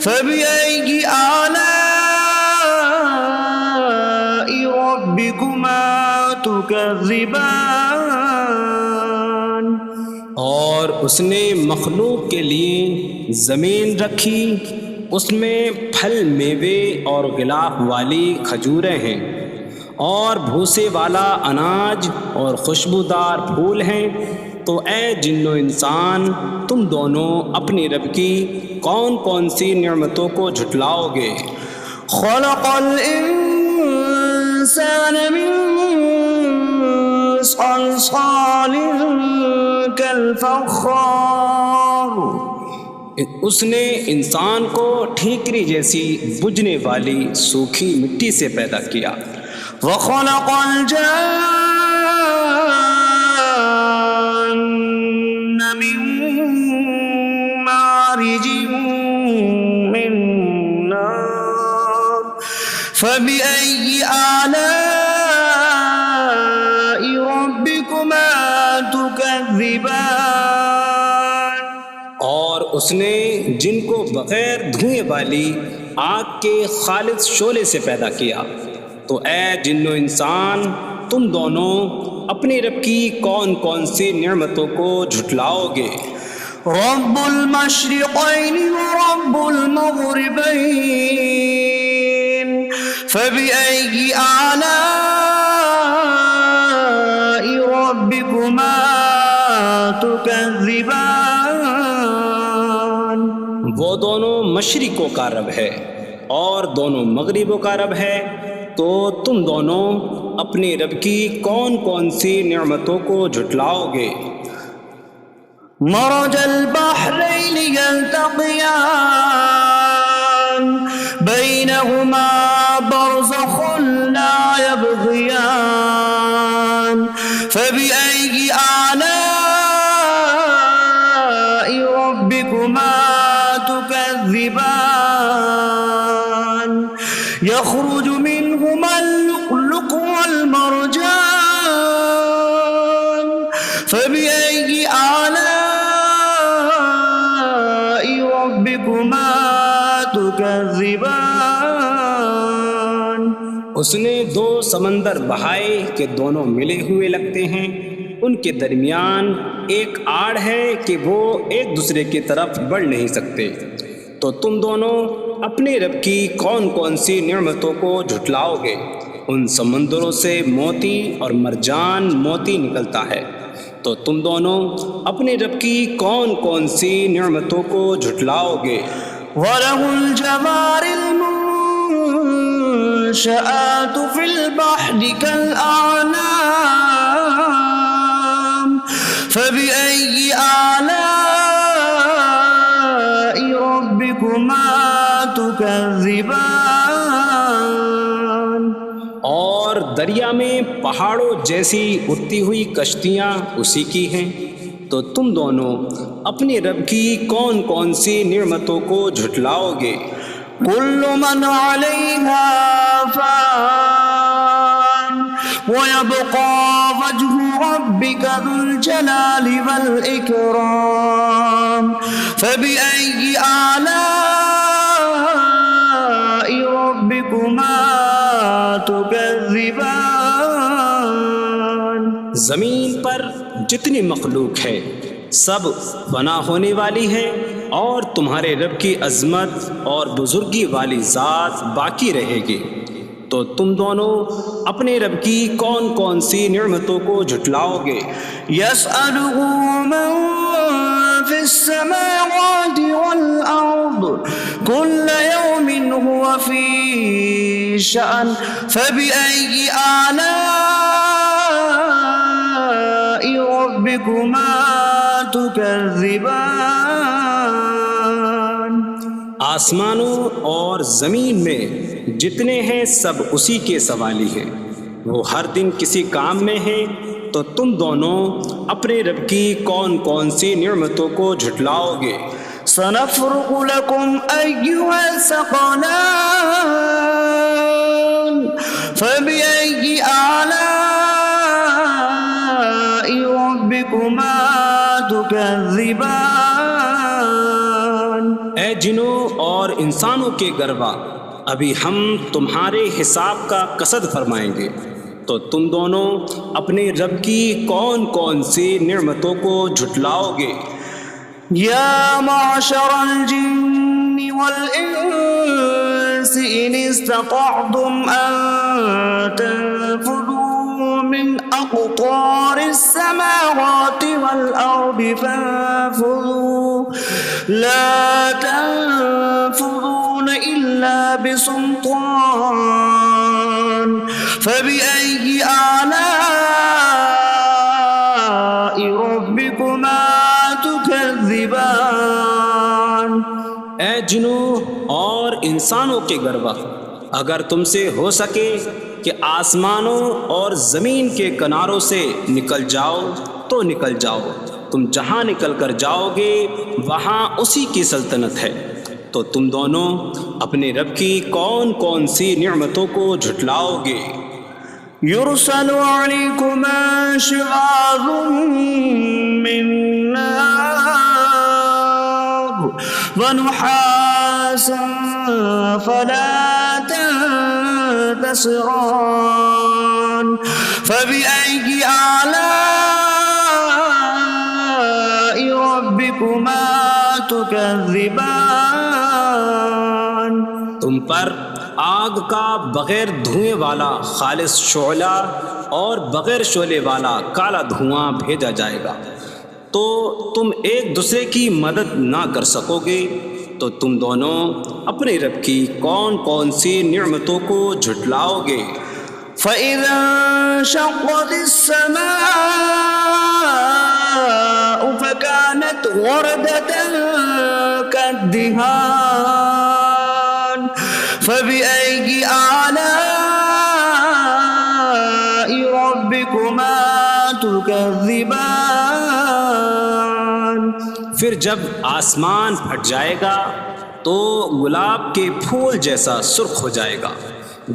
فَبِأَيِّ آلَاءِ رَبِّكُمَا تُكَذِّبَانِ، اور اس نے مخلوق کے لیے زمین رکھی، اس میں پھل میوے اور غلاف والی کھجوریں ہیں، اور بھوسے والا اناج اور خوشبودار پھول ہیں۔ تو اے جن و انسان، تم دونوں اپنی رب کی کون کون سی نعمتوں کو جھٹلاؤ گے؟ خلق الانسان من صلصال کالفخار، اس نے انسان کو ٹھیکری جیسی بجھنے والی سوکھی مٹی سے پیدا کیا۔ وخلق الجان من مارج من نار فبأي آلاء ربكما تكذبان، اور اس نے جن کو بغیر دھوئیں والی آگ کے خالص شعلے سے پیدا کیا۔ تو اے جن و انسان، تم دونوں اپنے رب کی کون کون سی نعمتوں کو جھٹلاؤ گے؟ رب المشرقین ورب المغربین فبأي آلاء ربكما تكذبان، وہ دونوں مشرقوں کا رب ہے اور دونوں مغربوں کا رب ہے، تو تم دونوں اپنے رب کی کون کون سی نعمتوں کو جھٹلاؤ گے؟ مرج البحرین یلتقیان بینہما برزخ لا یبغیان فبأي آلاء ربكما تكذبان، يخرج منهما اللؤلؤ والمرجان فبأي آلاء ربكما تكذبان اس نے دو سمندر بہائے کہ دونوں ملے ہوئے لگتے ہیں، ان کے درمیان ایک آڑ ہے کہ وہ ایک دوسرے کی طرف بڑھ نہیں سکتے، تو تم دونوں اپنے رب کی کون کون سی نعمتوں کو جھٹلاؤ گے؟ ان سمندروں سے موتی اور مرجان موتی نکلتا ہے، تو تم دونوں اپنے رب کی کون کون سی نعمتوں کو جھٹلاؤ گے؟ وَلَهُ الْجَوَارِ الْمُنشَآتُ فِي الْبَحْرِ كَالْأَعْلَامِ فَبِأَيِّ آلَاءِ رَبِّكُمَا تُكَذِّبَانِ اور دریا میں پہاڑوں جیسی اڑتی ہوئی کشتیاں اسی کی ہیں، تو تم دونوں اپنے رب کی کون کون سی نعمتوں کو جھٹلاؤ گے؟ كل من عليها فان ويبقى وجه ربك ذو الجلال والإكرام فبأي آلاء ربكما تكذبان زمین پر جتنی مخلوق ہے سب فنا ہونے والی ہے، اور تمہارے رب کی عظمت اور بزرگی والی ذات باقی رہے گی، تو تم دونوں اپنے رب کی کون کون سی نعمتوں کو جھٹلاؤ گے؟ يسأله من في السماوات والأرض كل يوم هو في شأن فبأي آلاء ربكما تكذبان آسمانوں اور زمین میں جتنے ہیں سب اسی کے سوالی ہیں، وہ ہر دن کسی کام میں ہیں، تو تم دونوں اپنے رب کی کون کون سی نعمتوں کو جھٹلاؤ گے؟ سنفرغ لكم أيها الثقلان فبأي آلاء ربكما تكذبان اے جنوں اور انسانوں کے گروہ، ابھی ہم تمہارے حساب کا قصد فرمائیں گے، تو تم دونوں اپنے رب کی کون کون سی نعمتوں کو جھٹلاؤ گے؟ يا معشر الجن والإنس إن استطعتم أن تنفذوا من أقطار السماوات والأرض فانفذوا لا تنفذون إلا بسلطان فبأي آلاء ربكما تكذبان اے جنوں اور انسانوں کے گروہ، اگر تم سے ہو سکے کہ آسمانوں اور زمین کے کناروں سے نکل جاؤ تو نکل جاؤ، تم جہاں نکل کر جاؤ گے وہاں اسی کی سلطنت ہے، تو تم دونوں اپنے رب کی کون کون سی نعمتوں کو جھٹلاؤ گے؟ يرسل عليكما شواظ من نار ونحاسا فلا تنتصران فبأي آلاء ربكما تكذبان تم پر آگ کا بغیر دھوئیں والا خالص شعلہ اور بغیر شعلے والا کالا دھواں بھیجا جائے گا، تو تم ایک دوسرے کی مدد نہ کر سکو گے، تو تم دونوں اپنے رب کی کون کون سی نعمتوں کو جھٹلاؤ گے؟ فَإِذَا انشَقَّتِ السَّمَاءُ فَكَانَتْ وَرْدَةً كَالدِّهَانِ فَبِأَيِّ آلَاءِ رَبِّكُمَا تُكَذِّبَانِ پھر جب آسمان پھٹ جائے گا تو گلاب کے پھول جیسا سرخ ہو جائے گا،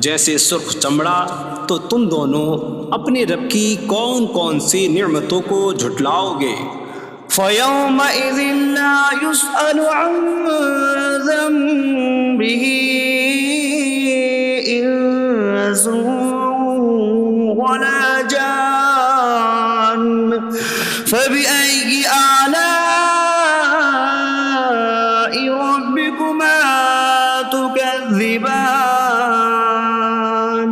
جیسے سرخ چمڑا، تو تم دونوں اپنے رب کی کون کون سی نعمتوں کو جھٹلاؤ گے؟ فَيَوْمَئِذٍ لَا يُسْأَلُ عَنْ ذَنبِهِ به إنس ولا جان فبأي آلاء ربكما تكذبان.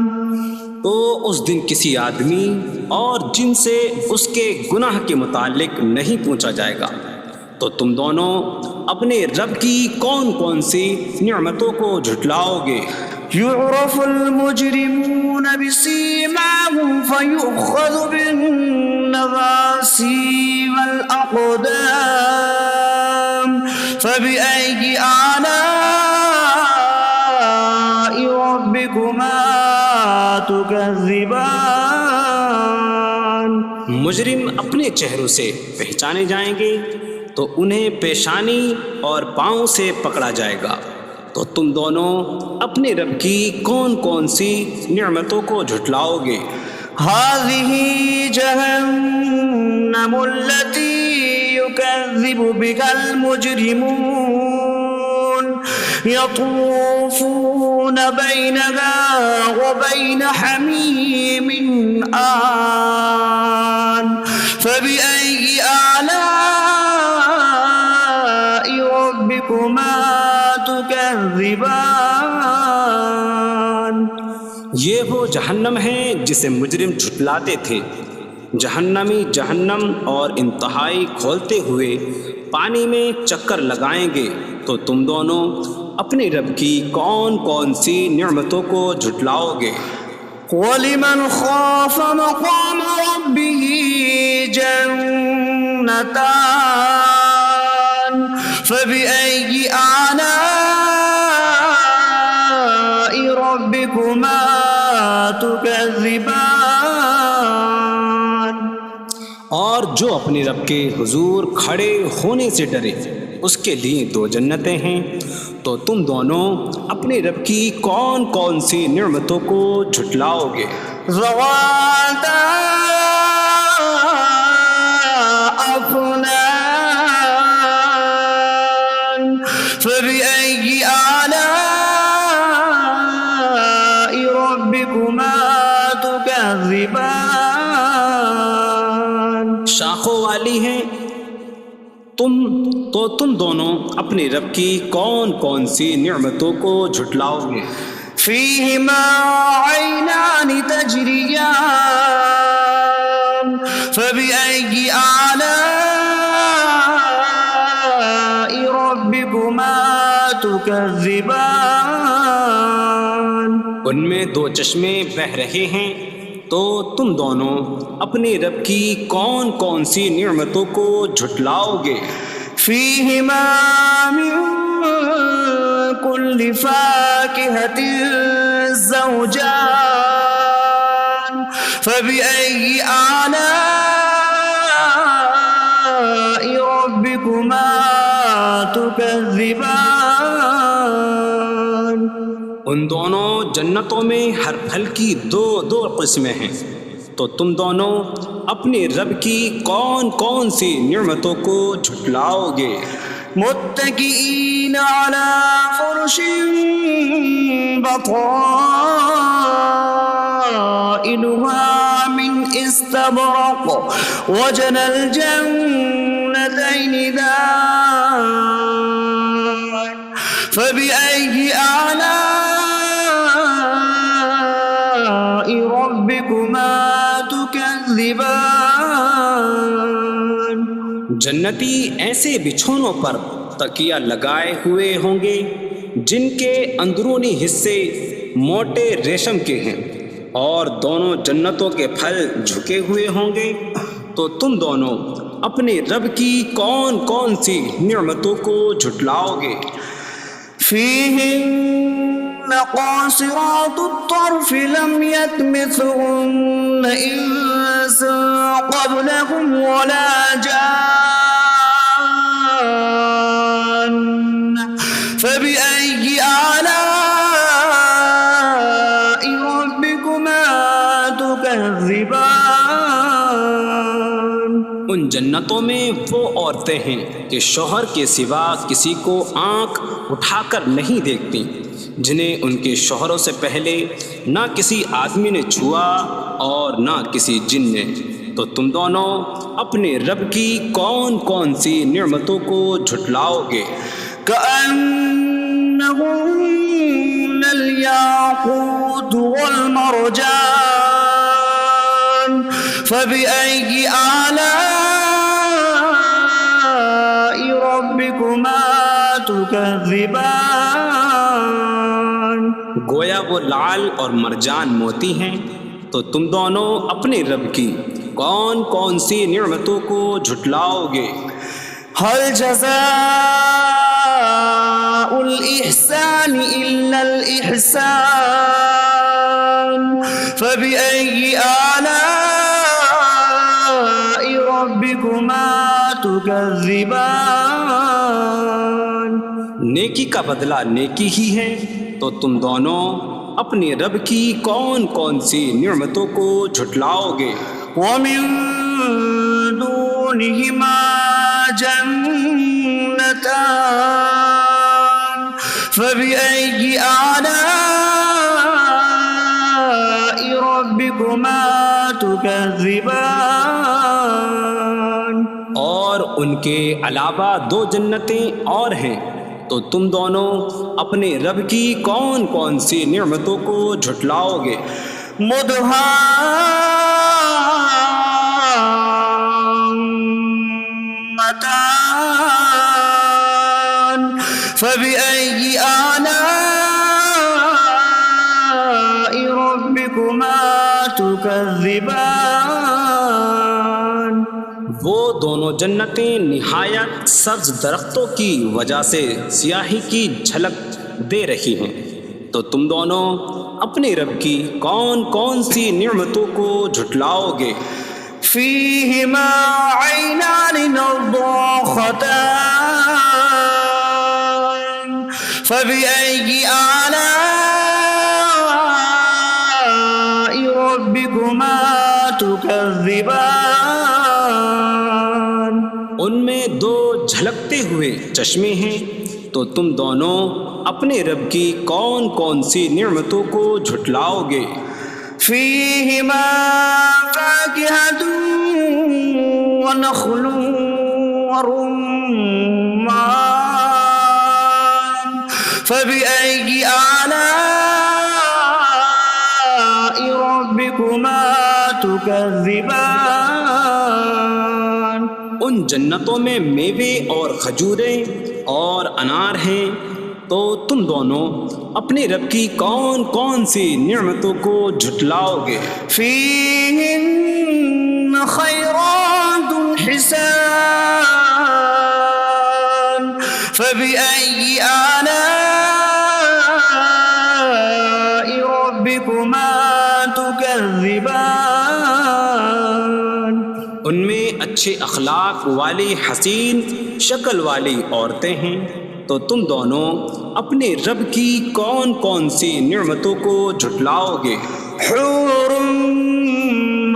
تو اس دن کسی آدمی اور جن سے اس کے گناہ کے متعلق نہیں پوچھا جائے گا، تو تم دونوں اپنے رب کی کون کون سی نعمتوں کو جھٹلاؤ گے؟ يعرف المجرمون بسيماهم فيؤخذ بالنواصي والأقدام فبأي آلاء ربكما تكذبان. مجرم اپنے چہروں سے پہچانے جائیں گے تو انہیں پیشانی اور پاؤں سے پکڑا جائے گا. تو تم دونوں اپنے رب کی کون کون سی نعمتوں کو جھٹلاؤ گے؟ هذه جهنم التي يكذب بها المجرمون يطوفون بينها وبين حميم آن فبأي آلاء ربكما تكذبان. یہ وہ جہنم ہے جسے مجرم جھٹلاتے تھے. جہنمی جہنم اور انتہائی کھولتے ہوئے پانی میں چکر لگائیں گے. تو تم دونوں اپنے رب کی کون کون سی نعمتوں کو جھٹلاؤ گے؟ وَلِمَنْ خَافَ مَقَامَ رَبِّهِ جَنَّتَانِ فَبِأَيِّ آلَاءِ رَبِّكُمَا تُكَذِّبَانِ. اور جو اپنے رب کے حضور کھڑے ہونے سے ڈرے اس کے لیے 2 جنتیں ہیں. تو تم دونوں اپنے رب کی کون کون سی نعمتوں کو جھٹلاؤ گے؟ ذواتا أفنان فبأي آلاء ربكما تكذبان. شاخوں والی ہیں. تم دونوں اپنے رب کی کون کون سی نعمتوں کو جھٹلاؤ گے؟ فيهما عينان تجريان فبأي آلاء ربكما تكذبان. ان میں 2 چشمے بہہ رہے ہیں. تو تم دونوں اپنے رب کی کون کون سی نعمتوں کو جھٹلاؤ گے؟ فيهما من كل فاكهة زوجان فبأي آلاء ربكما تكذبان. ان دونوں جنتوں میں ہر پھل کی 2 قسمیں ہیں. تو تم دونوں اپنے رب کی کون کون سی نعمتوں کو جھٹلاؤ گے؟ متكئين على فرش بطائنها من استبرق وجنى الجنتين دان فبأي آلاء ربكما تكذبان. جنتی ایسے بچھونوں پر تکیہ لگائے ہوئے ہوں گے جن کے اندرونی حصے موٹے ریشم کے ہیں اور دونوں جنتوں کے پھل جھکے ہوئے ہوں گے. تو تم دونوں اپنے رب کی کون کون سی نعمتوں کو جھٹلاؤ گے؟ فيهن قاصرات الطرف لم يطمثهن إنس قبلهم ولا جان فبأي آلاء ربكما تكذبان. ان جنتوں میں وہ عورتیں ہیں کہ شوہر کے سوا کسی کو آنکھ اٹھا کر نہیں دیکھتی، جنہیں ان کے شوہروں سے پہلے نہ کسی آدمی نے چھوا اور نہ کسی جن نے۔ تو تم دونوں اپنے رب کی کون کون سی نعمتوں کو جھٹلاؤ گے؟ كأنهن الياقوت والمرجان فبأي آلاء ربكما تكذبان؟ گویا وہ لعل اور مرجان موتی ہیں۔ تو تم دونوں اپنے رب کی کون کون سی نعمتوں کو جھٹلاؤ گے؟ هل جزاء الإحسان إلا الإحسان فبأي آلاء ربكما تكذبان؟ نیکی کا بدلہ نیکی ہی ہے، تو تم دونوں اپنے رب کی کون کون سی نعمتوں کو جھٹلاؤ گے؟ ومن دونهما جنتان فبأي آلاء ربكما تكذبان؟ اور ان کے علاوہ دو جنتیں اور ہیں، تو تم دونوں اپنے رب کی کون کون سی نعمتوں کو جھٹلاؤ گے؟ مدهامتان فبأي آلاء ربكما تكذبان؟ وہ دونوں جنتیں نہایت سبز درختوں کی وجہ سے سیاہی کی جھلک دے رہی ہیں، تو تم دونوں اپنے رب کی کون کون سی نعمتوں کو جھٹلاؤ گے؟ فيهما عينان نضاختان فبأي آلاء ربكما تكذبان؟ ان میں دو جھلکتے ہوئے چشمے ہیں، تو تم دونوں اپنے رب کی کون کون سی نعمتوں کو جھٹلاؤ گے؟ فيهما فاكهة ونخل ورمان فبأي آلاء ربكما تكذبان؟ ان جنتوں میں میوے اور کھجوریں اور انار ہیں، تو تم دونوں اپنے رب کی کون کون سی نعمتوں کو جھٹلاؤ گے؟ فيهن خيرات حسان فبأي آلاء ربكما تكذبان؟ ان میں اچھے اخلاق والی حسین شکل والی عورتیں ہیں، تو تم دونوں اپنے رب کی کون کون سی نعمتوں کو جھٹلاؤ گے؟ حور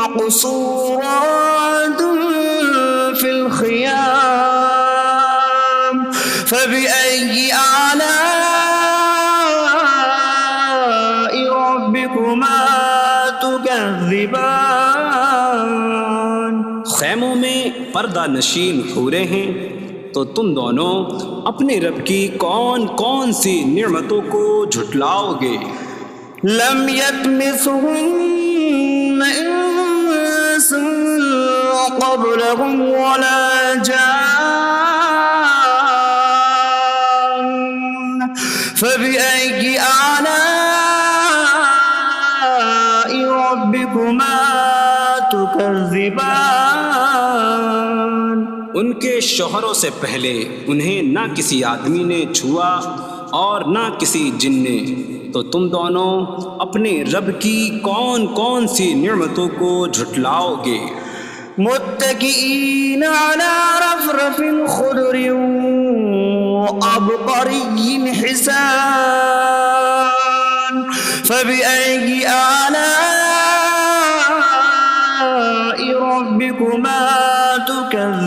مقصورات في الخيام فبأي آلاء ربكما تكذبان؟ خیموں میں پردہ نشین حوریں ہیں، تو تم دونوں اپنے رب کی کون کون سی نعمتوں کو جھٹلاؤ گے؟ لم يطمثهن انس قبلهم ولا جان فبأي آلاء ربكما تكذبان؟ ان کے شوہروں سے پہلے انہیں نہ کسی آدمی نے چھوا اور نہ کسی جن نے، تو تم دونوں اپنے رب کی کون کون سی نعمتوں کو جھٹلاؤ گے؟ متكئين على رفرف خضر وعبقري حسان فبأي آلاء ربكما تكذبان؟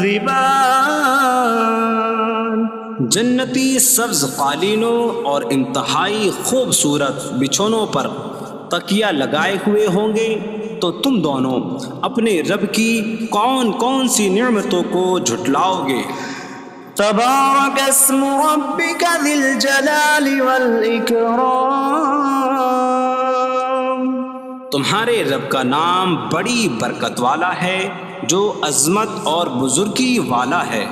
جنتی سبز قالینوں اور انتہائی خوبصورت بچھونوں پر تکیہ لگائے ہوئے ہوں گے تو تم دونوں اپنے رب کی کون کون سی نعمتوں کو جھٹلاؤ گے؟ تبارک اسم ربک ذی الجلال والإکرام، تمہارے رب کا نام بڑی برکت والا ہے جو عظمت اور بزرگی والا ہے۔